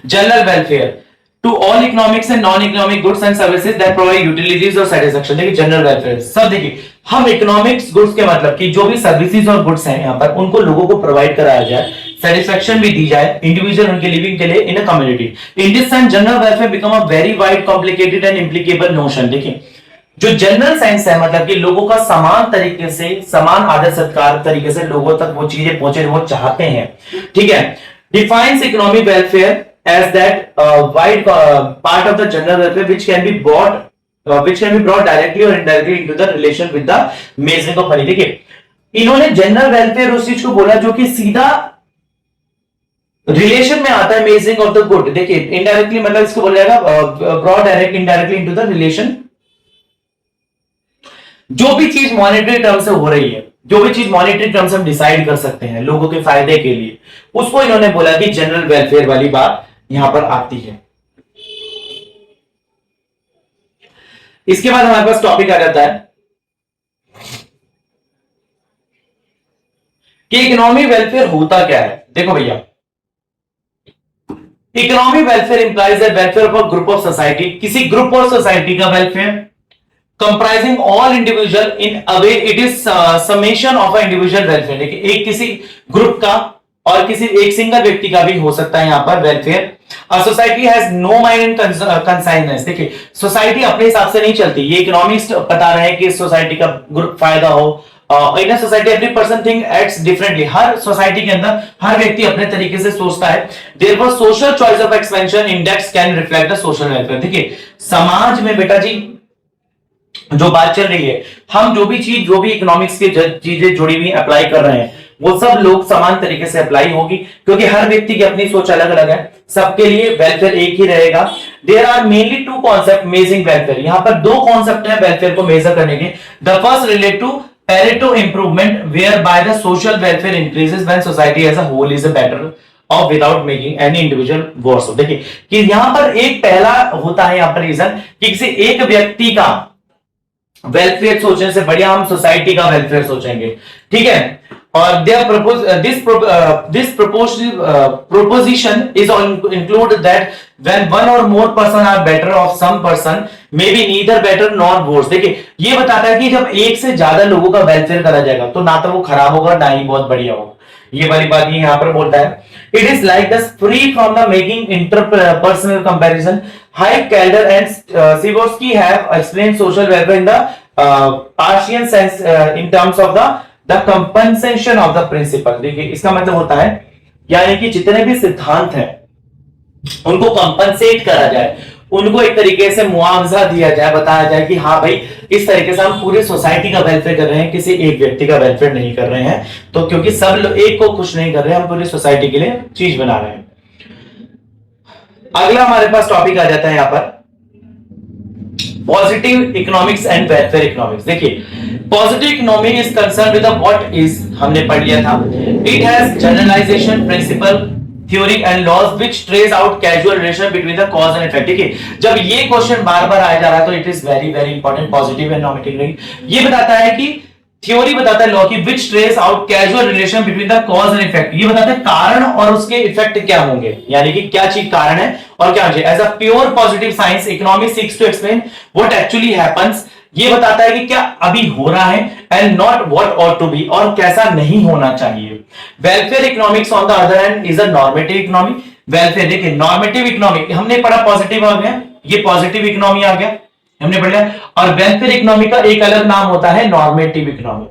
general welfare to all economics and non economic goods and services that provide utilities और सेटिस्फैक्शन। देखिए जनरल वेलफेयर सब, देखिए हम इकोनॉमिक्स गुड्स के मतलब कि जो भी सर्विसेज और गुड्स हैं यहां पर उनको लोगों को प्रोवाइड कराया जाए, सेटिस्फैक्शन भी दी जाए इंडिविजुअल उनके लिविंग के लिए in a community. In this sense general welfare become a very wide complicated and implicable notion. देखिए जो जनरल साइंस है मतलब कि लोगों का समान तरीके से, समान आदर सत्कार तरीके से लोगों तक वो चीजें पहुंचे वो चाहते हैं, ठीक है। Defines economic welfare as that wide part of the general welfare which can be brought directly or indirectly into the relation with the measuring of money। देखिए इन्होंने जनरल वेलफेयर उस चीज को बोला जो कि सीधा रिलेशन में आता है मेजरिंग ऑफ द गुड। देखिए इनडायरेक्टली मतलब इसको बोला जाएगा broad direct indirectly into the relation. जो भी चीज मॉनेटरी टर्म से हो रही है, जो भी चीज मॉनेटरी टर्म से हम डिसाइड कर सकते हैं लोगों के फायदे के लिए, उसको इन्होंने बोला कि जनरल वेलफेयर वाली बात यहां पर आती है। इसके बाद हमारे पास टॉपिक आ जाता है कि इकोनॉमिक वेलफेयर होता क्या है। देखो भैया economic welfare implies the welfare of a group of society, किसी ग्रुप ऑफ सोसाइटी का welfare comprising all individual in a way it is summation of a individual welfare. देखिए एक किसी ग्रुप का और किसी एक सिंगल व्यक्ति का भी हो सकता है यहां पर welfare. Society has no mind in consciousness. देखिए सोसाइटी अपने हिसाब से नहीं चलती, ये इकोनॉमिस्ट बता रहे हैं कि सोसाइटी का ग्रुप फायदा हो। In society every person think acts differently, हर सोसाइटी के अंदर हर व्यक्ति अपने तरीके से सोचता है। There was social choice of expansion index can reflect the social welfare. देखिए समाज में बेटा जी जो बात चल रही है, हम जो भी इकोनॉमिक्स की चीजें जुड़ी हुई अप्लाई कर रहे हैं वो सब लोग समान तरीके से अप्लाई होगी, क्योंकि हर व्यक्ति की अपनी सोच अलग अलग है, सबके लिए वेलफेयर एक ही रहेगा। There are mainly two concept measuring welfare. यहां पर दो कॉन्सेप्ट है वेलफेयर को मेजर करने के। The first relate to Pareto improvement whereby the social welfare increases when society as a whole is better और without making any individual worse. देखिए कि यहां पर एक पहला होता है यहां पर रीजन कि किसी एक व्यक्ति का वेलफेयर सोचने से बढ़िया हम सोसाइटी का वेलफेयर सोचेंगे, ठीक है। और this proposition is include that when one or more person are better off, some person may be neither better nor worse। देखिए ये बताता है कि जब एक से ज्यादा लोगों का वेलफेयर करा जाएगा तो ना तो वो खराब होगा ना ही बहुत बढ़िया होगा, ये वाली बात ये यहां पर बोलता है। It is like us free from the making interpersonal comparison। Hayek, Calder and Sivorsky have explained social welfare in the Partian sense in terms of the compensation of the principle। देखिए इसका मतलब होता है यानी कि जितने भी सिद्धांत हैं उनको कंपनसेट करा जाए, उनको एक तरीके से मुआवजा दिया जाए, बताया जाए कि हाँ भाई इस तरीके से हम पूरे सोसाइटी का वेलफेयर कर रहे हैं, किसी एक व्यक्ति का वेलफेयर नहीं कर रहे हैं। तो क्योंकि सब लोग एक को खुश नहीं कर रहे हैं, हम पूरी सोसाइटी के लिए चीज बना रहे हैं। अगला हमारे पास टॉपिक आ जाता है यहां पर positive economics and welfare economics. देखिए positive economic is concern with what is, हमने पढ़ लिया था। It has generalization principle theory and laws which trace out casual relation between the cause and effect. देखिए जब ये क्वेश्चन बार बार आया जा रहा है तो it is very very important. Positive economic ये बताता है कि थ्योरी बताता है लॉ की which trace out casual relation between the cause and effect. ये बताता है कारण और उसके इफेक्ट क्या होंगे, यानी कि क्या चीज कारण है और क्या होंगे। As a pure positive science economics seeks to explain what actually happens. ये बताता है कि क्या अभी हो रहा है and not what ought to be, और कैसा नहीं होना चाहिए। Welfare economics on the other hand is a normative economy. Welfare देखिए नॉर्मेटिव इकोनॉमिक हमने पढ़ा, पॉजिटिव आ गया, ये पॉजिटिव इकोनॉमी आ गया हमने पढ़ लिया। और वेलफेयर इकोनॉमी का एक अलग नाम होता है नॉर्मेटिव इकोनॉमी।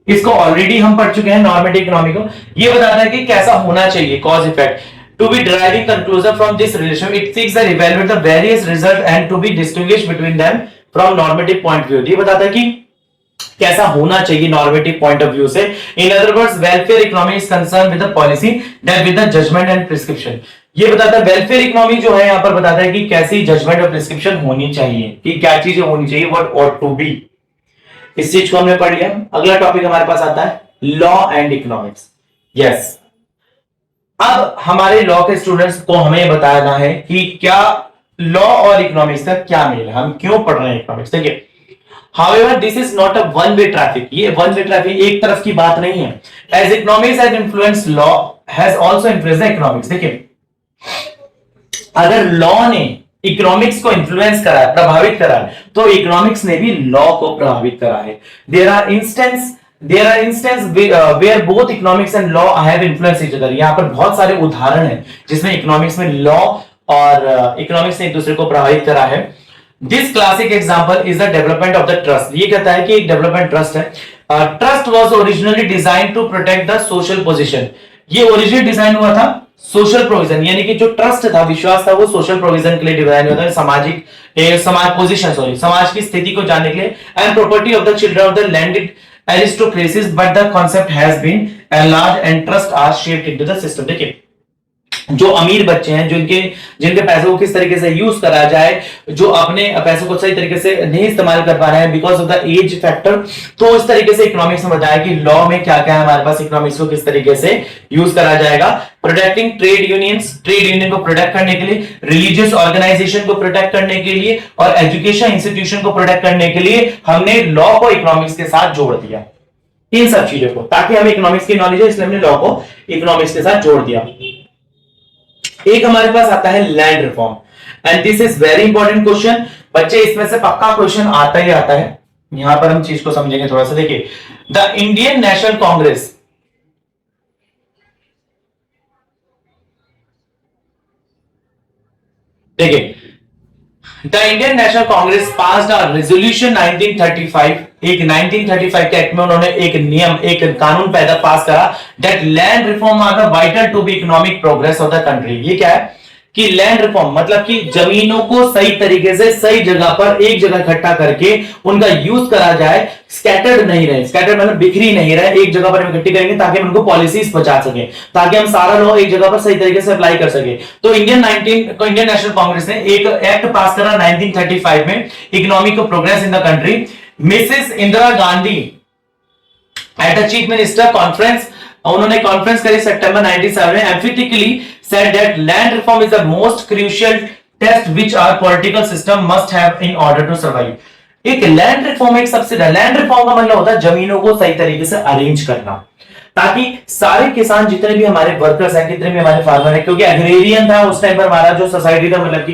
इसको ऑलरेडी हम पढ़ चुके हैं नॉर्मेटिव इकोनॉमी को। ये बताता है कि कैसा होना चाहिए cause effect. To be deriving conclusion from this relation, it seeks to evaluate the various results and to be distinguished between them from normative point of view। ये बताता है कि कैसा होना चाहिए नॉर्मेटिव पॉइंट ऑफ व्यू से। In other words welfare economy is concern with the policy that with the judgement and prescription. ये बताता है वेलफेयर इकोनॉमी जो है यहां पर बताता है कि कैसी जजमेंट और प्रिस्क्रिप्शन होनी चाहिए, कि क्या चीजें होनी चाहिए, व्हाट ऑट टू बी। इस चीज को हमने पढ़ लिया। अगला टॉपिक हमारे पास आता है लॉ एंड इकोनॉमिक्स। यस, अब हमारे लॉ के स्टूडेंट्स को हमें बताना है कि क्या लॉ और इकोनॉमिक्स का क्या मेल है, हम क्यों पढ़ रहे हैं इकोनॉमिक्स। देखिए, However, this is not a one-way traffic. ये one-way traffic एक तरफ की बात नहीं है। As economics has influenced law, has also influenced the economics. देखिए, अगर लॉ ने इकोनॉमिक्स को इन्फ्लुएंस करा है, प्रभावित करा है, तो इकोनॉमिक्स ने भी लॉ को प्रभावित करा है। There are instances where both economics and law have influenced each other. यहाँ पर बहुत सारे उदाहरण हैं जिसमें इकोनॉमिक्स में लॉ और इकोनॉमिक्स ने एक दूसरे को प्रभावित करा है। This classic example is the development of the trust. ये कहता है कि एक डेवलपमेंट ट्रस्ट है। Trust was originally design to protect the social position. ये ओरिजिनली डिजाइन हुआ था सोशल प्रोविजन, यानी कि जो ट्रस्ट था, विश्वास था, वो सोशल प्रोविजन के लिए डिजाइन हुआ था, समाज की स्थिति को जानने के लिए। And property of the children of the landed aristocracies, but the concept has been enlarged and trust are shaped into the system. देखिए, जो अमीर बच्चे हैं, जिनके पैसों को किस तरीके से यूज करा जाए, जो अपने पैसों को सही तरीके से नहीं इस्तेमाल कर पा रहे हैं because of the age factor, तो इस तरीके से इकोनॉमिक्स में बताया कि लॉ में क्या क्या है हमारे पास, इकोनॉमिक्स को किस तरीके से यूज करा जाएगा। प्रोटेक्टिंग ट्रेड यूनियन को प्रोटेक्ट करने के लिए, रिलीजियस ऑर्गेनाइजेशन को प्रोटेक्ट करने के लिए, और एजुकेशन इंस्टीट्यूशन को प्रोटेक्ट करने के लिए हमने लॉ को इकोनॉमिक्स के साथ जोड़ दिया, इन सब चीजों को, ताकि हमें इकोनॉमिक्स की नॉलेज है, इसलिए हमने लॉ को इकोनॉमिक्स के साथ जोड़ दिया। एक हमारे पास आता है land reform, and this is very important question. बच्चे, इसमें से पक्का क्वेश्चन आता ही आता है। यहां पर हम चीज को समझेंगे थोड़ा सा। देखिए, द इंडियन नेशनल कांग्रेस, देखिए, the Indian national Congress passed a resolution 1935। एक 1935 के एक्ट में उन्होंने एक नियम, एक कानून पास करा, that land reform are the vital to be economic progress of the country. ये क्या है कि लैंड रिफॉर्म मतलब कि जमीनों को सही तरीके से सही जगह पर एक जगह इकट्ठा करके उनका यूज करा जाए, स्कैटर्ड नहीं रहे, स्कैटर्ड मतलब बिखरी नहीं रहे, एक जगह पर इकट्ठी करेंगे ताकि हम उनको पॉलिसीज बचा सके, ताकि हम सारा लॉ एक जगह पर सही तरीके से अप्लाई कर सके। तो इंडियन नेशनल कांग्रेस ने एक एक्ट पास करा 1935 में, economic progress in the country. Mrs Indira Gandhi at the chief minister conference, उन्होंने कॉन्फ्रेंस करी सितंबर 97 में, emphatically said that land reform is the most crucial test which our political system must have in order to survive। एक land reform, एक सबसे land reform का मतलब होता है जमीनों को सही तरीके से अरेंज करना, ताकि सारे किसान, जितने भी हमारे वर्कर्स हैं, कितने भी हमारे फार्मर हैं, क्योंकि एग्रेरियन था उस टाइम पर हमारा जो सोसाइटी था, मतलब कि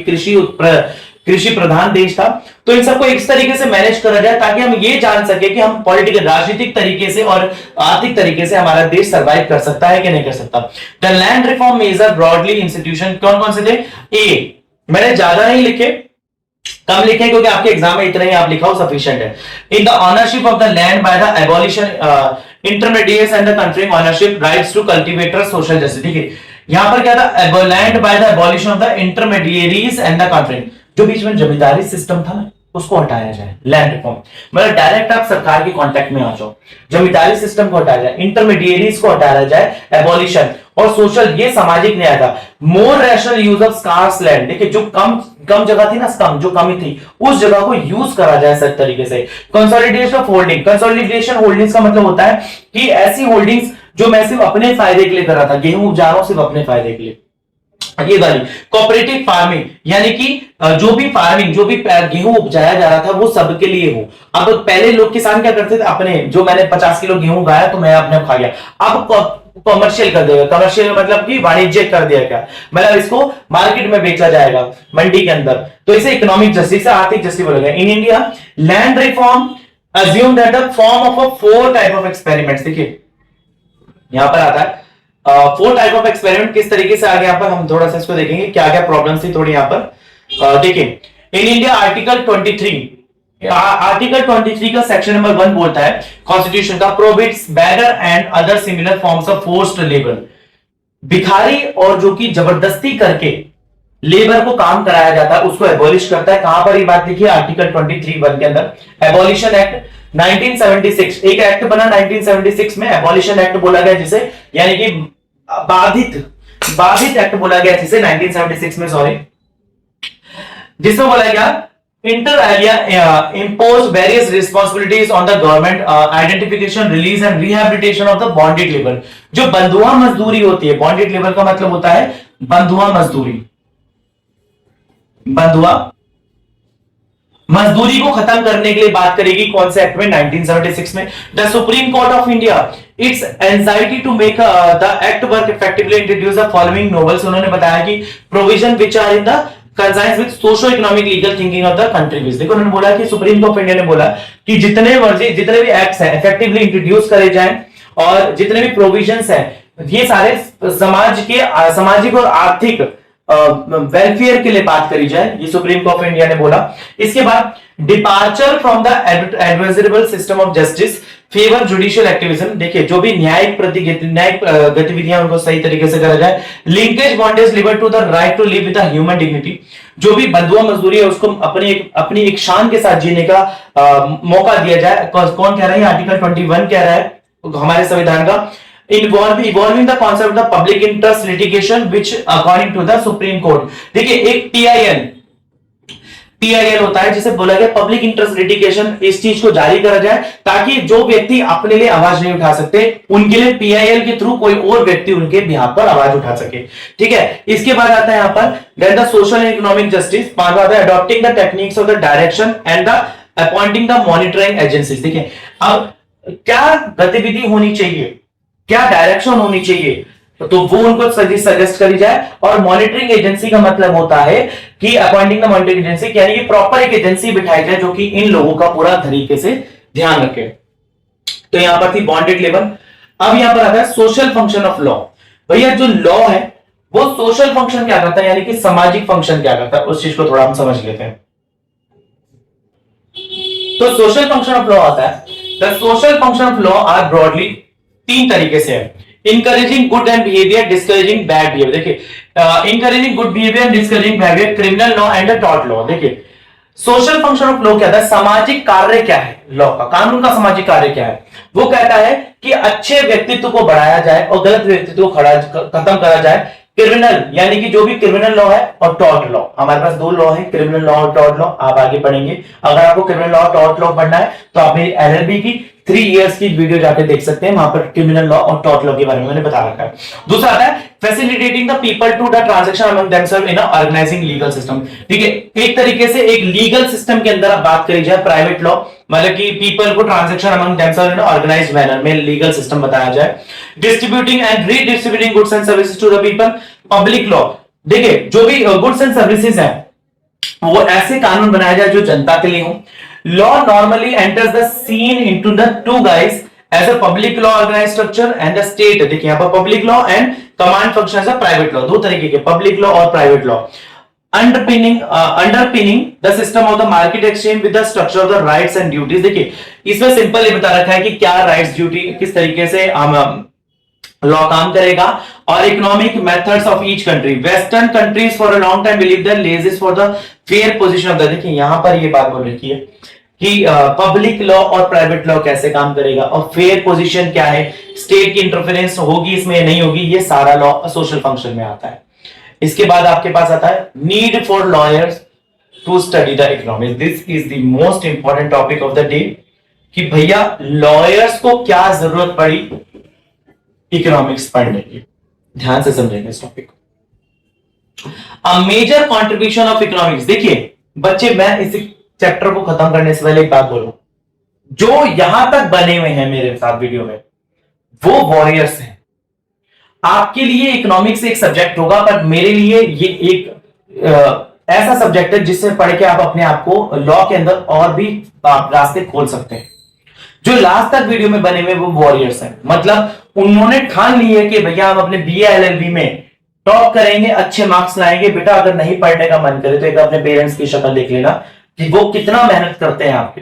कृषि प्रधान देश था, तो इन सबको इस तरीके से मैनेज करा जाए ताकि हम ये जान सके कि हम पॉलिटिकल, राजनीतिक तरीके से और आर्थिक तरीके से हमारा देश सर्वाइव कर सकता है कि नहीं कर सकता। The land reform major broadly institution कौन कौन से थे? ए, मैंने ज्यादा नहीं लिखे, कम लिखे, क्योंकि आपके एग्जाम में इतना ही आप लिखाओ सफिशिएंट है। In the ownership of the land by the abolition intermediates and the countering ownership rights to cultivator social justice. ठीक है, यहां पर क्या था? Land by the abolition of the intermediaries and the countering, जो बीच में जमींदारी सिस्टम था ना, उसको हटाया जाए। लैंड रिफॉर्म मतलब डायरेक्ट आप सरकार के कांटेक्ट में आ जाओ, जमींदारी सिस्टम को हटाया जाए, इंटरमीडिएरीज को हटाया जाए, एबॉलिशन, और सोशल, ये सामाजिक न्याय था। More rational use of scarce land, देखिए जो कम जगह थी ना, जो कमी थी, उस जगह को यूज करा जाए सही तरीके से। Consolidation of holding, consolidation holdings का मतलब होता है कि ऐसी होल्डिंग्स जो मैं सिर्फ अपने फायदे के लिए कर रहा था, गेहूं उपजा रहा हूं सिर्फ अपने फायदे के लिए, ये वाली। कोऑपरेटिव फार्मिंग यानी कि जो भी गेहूं उपजाया जा रहा था वो सबके लिए हो। अब पहले लोग किसान क्या करते थे, अपने, जो मैंने 50 किलो गेहूं उगाया तो मैं अपने खा गया, अब कॉमर्शियल कर देगा। कमर्शियल मतलब कि वाणिज्यिक कर दिया क्या, मतलब इसको मार्केट में बेचा जाएगा, मंडी के अंदर, तो इसे इकोनॉमिक जस्टिस, आर्थिक जस्टिस बोला गया। In India land reform assume that the form of a 4 type of experiments. देखिए यहां पर आता है 4 टाइप ऑफ एक्सपेरिमेंट, किस तरीके से आगे यहाँ पर हम थोड़ा सा इसको देखेंगे, क्या क्या प्रॉब्लम्स थी थोड़ी यहाँ पर। देखिए, इन इंडिया आर्टिकल 23 का सेक्शन नंबर 1 बोलता है कॉन्स्टिट्यूशन का, prohibits bagger and other similar forms of forced labour, भिखारी और जो कि जबरदस्ती करके लेबर को काम कराया जाता है उसको एबॉलिश करता है। कहां पर ये बात लिखी है? आर्टिकल 23(1) के अंदर। एबॉलिशन एक्ट 1976 एक एक्ट बना 1976 में, एबॉलिशन एक्ट बोला गया जिसे, यानी कि बाधित एक्ट बोला गया जिसे 1976 में, सॉरी, जिसमें बोला गया inter alia impose various responsibilities on the government, identification, release and rehabilitation of the bonded labour. जो बंधुआ मजदूरी होती है, बॉन्डेड लेबर का मतलब होता है बंधुआ मजदूरी, बंधुआ मजदूरी को खत्म करने के लिए बात करेगी कौन से एक्ट में, 1976 में। The supreme court of India its anxiety to make the act work effectively introduce the following novels. उन्होंने बताया कि provision which are in the conscience with socio economic legal thinking of the country. देखो उन्होंने बोला कि supreme court of India ने बोला कि जितने भी एक्ट्स हैं इफेक्टिवली इंट्रोड्यूस करे जाएं, और जितने भी प्रोविजंस हैं ये सारे समाज के सामाजिक और आर्थिक वेलफेयर के लिए बात करी जाए, ये सुप्रीम कोर्ट ऑफ इंडिया ने बोला। इसके बाद departure from the adversarial system of justice favour judicial activism. देखिए जो भी न्यायिक गतिविधियां उनको सही तरीके से करा जाए। Linkage bondage liver to the right to live with the human dignity. जो भी बंधुआ मजदूरी है उसको अपनी एक शान के साथ जीने का मौका दिया जाए। कौन कह रहा है? आर्टिकल 21 कह रहा है हमारे संविधान का। Involving the concept of public interest litigation which according to the Supreme Court। देखिए एक PIL होता है जिसे बोला गया पब्लिक इंटरेस्ट लिटिगेशन, इस चीज को जारी करा जाए ताकि जो व्यक्ति अपने लिए आवाज नहीं उठा सकते उनके लिए PIL के थ्रू कोई और व्यक्ति उनके बिहाफ पर आवाज उठा सके। ठीक है, इसके बाद आता है यहां पर then the social and economic justice. पांचवा आता है adopting the techniques of the direction and the appointing the monitoring agencies. देखिए अब क्या गतिविधि होनी चाहिए, क्या डायरेक्शन होनी चाहिए, तो वो उनको सजेस्ट करी जाए। और मॉनिटरिंग एजेंसी का मतलब होता है कि अपॉइंटिंग द मॉनिटरिंग एजेंसी, यानी कि प्रॉपर एक एजेंसी बिठाई जाए जो कि इन लोगों का पूरा तरीके से ध्यान रखे। तो यहां पर थी बॉन्डेड लेबर। अब यहां पर आता है सोशल फंक्शन ऑफ लॉ। भैया जो लॉ है वो सोशल फंक्शन क्या करता है, यानी कि सामाजिक फंक्शन क्या करता है, उस चीज को थोड़ा हम समझ लेते हैं। तो सोशल फंक्शन ऑफ लॉ आता है, the social function of law are broadly तीन तरीके से है। Encouraging good and behaviour, discouraging bad behaviour. देखिए encouraging good behaviour, discouraging bad behaviour, criminal law and tort law. देखिए सोशल फंक्शन ऑफ लॉ क्या था, सामाजिक कार्य क्या है, लॉ का कानून का सामाजिक कार्य क्या है। वो कहता है कि अच्छे व्यक्तित्व को बढ़ाया जाए और गलत व्यक्तित्व को खत्म करा जाए। क्रिमिनल यानी कि जो भी क्रिमिनल लॉ है, और टॉर्ट लॉ। हमारे पास दो लॉ है, क्रिमिनल लॉ और टॉर्ट लॉ। आप आगे पढ़ेंगे, अगर आपको क्रिमिनल लॉ और टॉर्ट लॉ पढ़ना है तो आप मेरी LLB की 3 इयर्स की वीडियो जाके देख सकते हैं, वहां पर क्रिमिनल लॉ और टॉर्ट लॉ के बारे में मैंने बता रखा है। दूसरा आता है facilitating the people to the transaction among themselves in organising legal system. ठीक है, एक तरीके से एक लीगल सिस्टम के अंदर आप बात करी जाए, प्राइवेट लॉ मतलब कि पीपल को transaction among themselves in organised manner में लीगल सिस्टम बताया जाए। Distributing and redistributing goods and services to the people, public law. देखिए जो भी गुड्स एंड सर्विसेज है वो ऐसे कानून बनाया जाए जो जनता के लिए हो। Law normally enters the scene into the two guys as a public law organized structure and the state। देखिए यहाँ पर public law and command function as a private law, दो तरीके के public law और private law। underpinning the system of the market exchange with the structure of the rights and duties। देखिए इसमें simple ये बता रखा है कि क्या राइट्स ड्यूटी किस तरीके से लॉ काम करेगा, और economic methods of each country. Western countries for a long time believe that laissez for the fair position of the. देखिए यहां पर ये बात बोल रखी है कि पब्लिक लॉ और प्राइवेट लॉ कैसे काम करेगा, और फेयर पोजीशन क्या है, स्टेट की इंटरफेरेंस होगी इसमें या नहीं होगी, ये सारा लॉ सोशल फंक्शन में आता है। इसके बाद आपके पास आता है need for lawyers to study the economics. This is the most important topic of the day कि भैया लॉयर्स को क्या जरूरत पड़ी इकोनॉमिक्स पढ़ने की। ध्यान से समझेंगे इस टॉपिक को। A major contribution of economics. देखिए बच्चे मैं इस चैप्टर को खत्म करने से पहले एक बात बोलूं, जो यहां तक बने हुए हैं मेरे साथ वीडियो में वो वॉरियर्स हैं। आपके लिए इकोनॉमिक्स एक सब्जेक्ट होगा, पर मेरे लिए ये एक ऐसा सब्जेक्ट है जिससे पढ़ के आप अपने आप को लॉ के अंदर और भी रास्ते खोल सकते हैं। जो लास्ट तक वीडियो में बने हुए वो वॉरियर्स हैं, मतलब उन्होंने ठान ली है कि भैया हम अपने BA LLB में टॉप करेंगे, अच्छे मार्क्स लाएंगे। बेटा अगर नहीं पढ़ने का मन करे तो एक अपने पेरेंट्स की शक्ल देख लेना कि वो कितना मेहनत करते हैं आपके।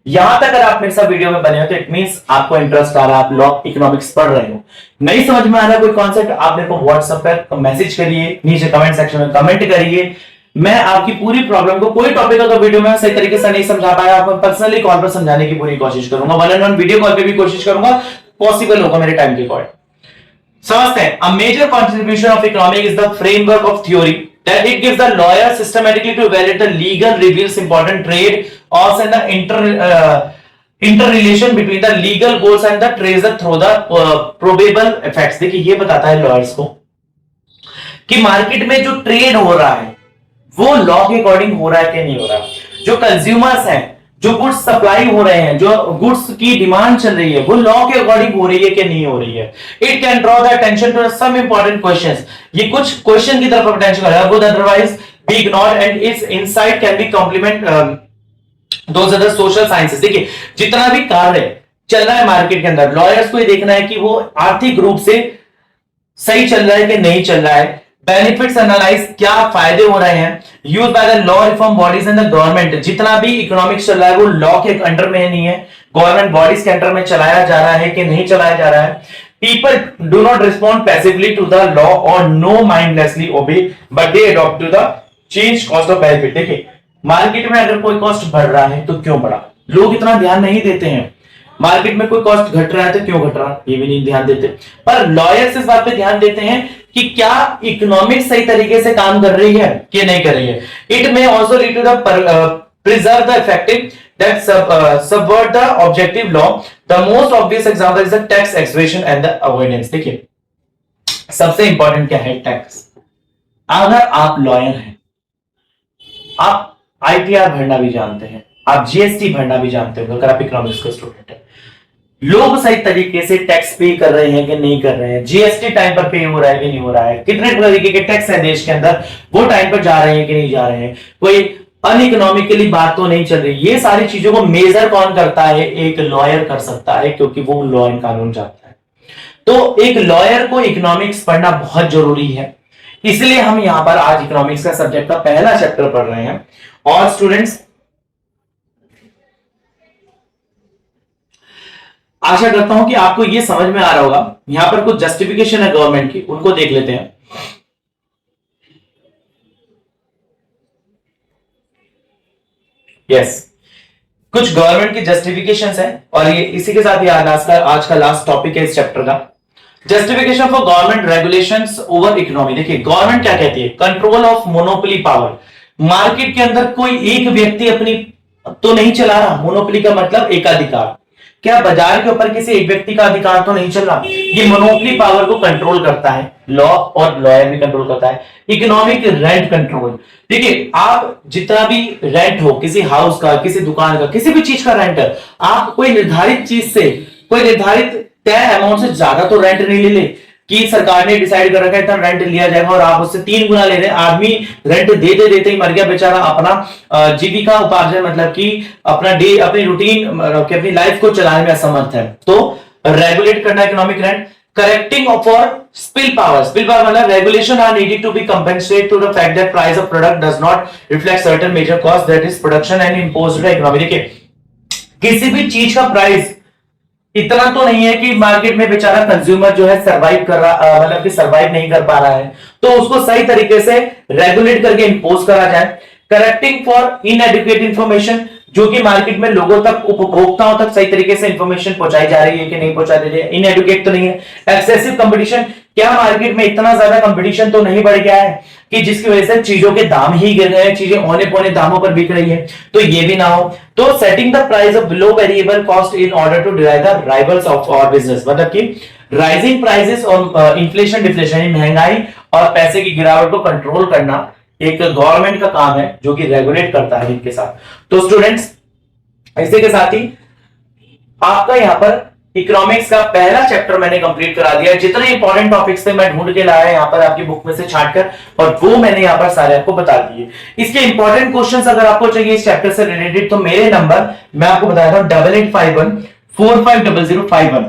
यहां तक अगर आप मेरे साथ वीडियो में बने हो तो इट मींस आपको इंटरेस्ट आ रहा है, आप लॉ इकोनॉमिक्स पढ़ रहे हो। नहीं समझ में आ रहा कोई कॉन्सेप्ट, आप मेरे को व्हाट्सएप पर मैसेज करिए, नीचे कमेंट सेक्शन में कमेंट करिए, मैं आपकी पूरी प्रॉब्लम को, कोई टॉपिक अगर वीडियो में सही तरीके से नहीं समझा पाया, आपको पर्सनली कॉल पर समझाने की पूरी कोशिश करूंगा, 1-on-1 वीडियो कॉल पे भी कोशिश करूंगा, पॉसिबल होगा मेरे टाइम के अकॉर्डिंग। समझते हैं, a major contribution of economic is the framework of theory that it gives the lawyer systematically to evaluate the legal, reveals important trade laws and the interrelation between the legal goals and the treasure through the probable effects। देखिए ये बताता है lawyers को कि market में जो trade हो रहा है वो लॉ के अकॉर्डिंग हो रहा है कि नहीं हो रहा, जो कंज्यूमर्स हैं, जो गुड्स सप्लाई हो रहे हैं, जो गुड्स की डिमांड चल रही है, वो लॉ के अकॉर्डिंग हो रही है कि नहीं हो रही है। It can draw the attention to some important questions, ये कुछ क्वेश्चन की तरफ अटेंशन करेगा, would otherwise be ignored and its insight can be complement those other social sciences. देखिए जितना भी कार्य चल रहा है मार्केट के अंदर, लॉयर्स को ये देखना है कि वो आर्थिक रूप से सही चल रहा है कि नहीं चल रहा है, बेनिफिट्स एनालाइज, क्या फायदे हो रहे हैं, use by the law reform bodies and the government, जितना भी इकोनॉमिक्स चल रहा है वो लॉ के अंडर में नहीं है, गवर्नमेंट बॉडीज के अंडर में चलाया जा रहा है कि नहीं चलाया जा रहा है। People do not respond passively to the law और no mindlessly obey but they adopt to the change cost of benefit. देखिए मार्केट में अगर कोई कॉस्ट बढ़ रहा है तो क्यों बढ़ा, लोग इतना ध्यान नहीं देते हैं। मार्केट में कोई कॉस्ट घट रहा है तो क्यों घट रहा है, ये भी नहीं ध्यान देते। पर लॉयर्स इस बात पे ध्यान देते हैं कि क्या इकोनॉमिक्स सही तरीके से काम कर रही है कि नहीं कर रही है। It may also lead to the preserve the effective that subvert the objective law. The most obvious example is the tax evasion and the avoidance. देखिए सबसे इंपॉर्टेंट क्या है, टैक्स। अगर आप लॉयर हैं, आप आईटीआर भरना भी जानते हैं, आप जीएसटी भरना भी जानते हो अगर आप इकोनॉमिक्स का स्टूडेंट है, लोग सही तरीके से टैक्स पे कर रहे हैं कि नहीं कर रहे हैं, जीएसटी टाइम पर पे हो रहा है कि नहीं हो रहा है, कितने तरीके के टैक्स है देश के अंदर, वो टाइम पर जा रहे हैं कि नहीं जा रहे हैं, कोई अनइकोनॉमिकली बात तो नहीं चल रही, ये सारी चीजों को मेजर कौन करता है, एक लॉयर कर सकता है, क्योंकि वो लॉ एंड कानून जानता है। तो एक लॉयर को इकोनॉमिक्स पढ़ना बहुत जरूरी है, इसलिए हम यहां पर आज इकोनॉमिक्स का सब्जेक्ट का पहला चैप्टर पढ़ रहे हैं। और स्टूडेंट्स आशा करता हूं कि आपको यह समझ में आ रहा होगा। यहां पर कुछ जस्टिफिकेशन है गवर्नमेंट की, उनको देख लेते हैं। यस, कुछ गवर्नमेंट की जस्टिफिकेशंस है और ये इसी के साथ ये आज का लास्ट टॉपिक है इस चैप्टर का। Justification for government regulations over economy. देखिए गवर्नमेंट क्या कहती है, control of monopoly power. Market के अंदर कोई एक व्यक्ति अपनी तो नहीं चला रहा, मोनोपोली का मतलब एकाधिकार, क्या बाजार के ऊपर किसी एक व्यक्ति का अधिकार तो नहीं चल रहा, ये मोनोपोली पावर को कंट्रोल करता है लॉ, और लॉयर भी कंट्रोल करता है। Economic rent control. देखिए आप जितना भी रेंट हो, किसी हाउस का, किसी दुकान का, किसी भी चीज का रेंट, आप कोई निर्धारित चीज से, कोई निर्धारित तय अमाउंट से ज्यादा तो रेंट नहीं ले कि सरकार ने डिसाइड कर रखा है इतना रेंट लिया जाएगा और आप उससे 3 गुना ले रहे हैं। आदमी रेंट देते देते ही मर गया बेचारा, अपना जीविका उपार्जन मतलब कि अपनी रूटीन अपनी लाइफ को चलाने में असमर्थ है। तो रेगुलेट करना economic rent. Correcting for spillover. Spillover मतलब regulation are needed to be compensate to the fact that price of product does not reflect certain major cost that is production and imposed by economy. देखिए किसी भी चीज का price इतना तो नहीं है कि मार्केट में बेचारा कंज्यूमर जो है सरवाइव कर रहा, मतलब कि सरवाइव नहीं कर पा रहा है, तो उसको सही तरीके से रेगुलेट करके इंपोज करा जाए। करेक्टिंग फॉर इनएडुकेट इंफॉर्मेशन, जो कि मार्केट में लोगों तक, उपभोक्ताओं तक सही तरीके से इंफॉर्मेशन पहुंचाई जा रही है कि नहीं पहुंचा रही है, इनएडुकेट तो नहीं है। एक्सेसिव कंपटीशन, क्या मार्केट में इतना ज्यादा कंपटीशन तो नहीं बढ़ गया है कि जिसकी वजह से चीजों के दाम ही गिर गए हैं, चीजें औने पौने दामों पर बिक रही है, तो ये भी ना हो। तो setting the price of below variable cost in order to derive the rivals of our business, मतलब कि राइजिंग प्राइसेस और इन्फ्लेशन डिफ्लेशन, महंगाई और पैसे की गिरावट को कंट्रोल करना एक गवर्नमेंट का काम है जो कि रेगुलेट करता है इनके साथ। तो स्टूडेंट्स इसी के साथ ही आपका यहां पर इकोनॉमिक्स का पहला चैप्टर मैंने कंप्लीट करा दिया। जितने इंपॉर्टेंट टॉपिक्स थे मैं ढूंढ के लाया यहाँ पर आपकी बुक में से छांटकर, और वो मैंने यहाँ पर सारे आपको बता दिए। इसके इंपॉर्टेंट क्वेश्चंस अगर आपको चाहिए इस चैप्टर से रिलेटेड तो मेरे नंबर मैं आपको बताया था 8851450051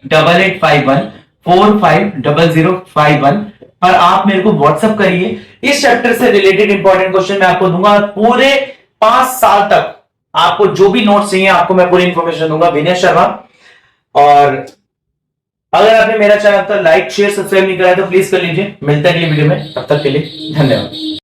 8851450051 पर आप मेरे को व्हाट्सएप करिए। इस चैप्टर से रिलेटेड इंपॉर्टेंट क्वेश्चन मैं आपको दूंगा। पूरे 5 साल तक आपको जो भी नोट्स चाहिए आपको मैं पूरी इंफॉर्मेशन दूंगा। विनय शर्मा। और अगर आपने मेरा चैनल पर लाइक शेयर सब्सक्राइब नहीं करा तो प्लीज कर लीजिए। मिलते हैं अगली वीडियो में, तब तक के लिए धन्यवाद।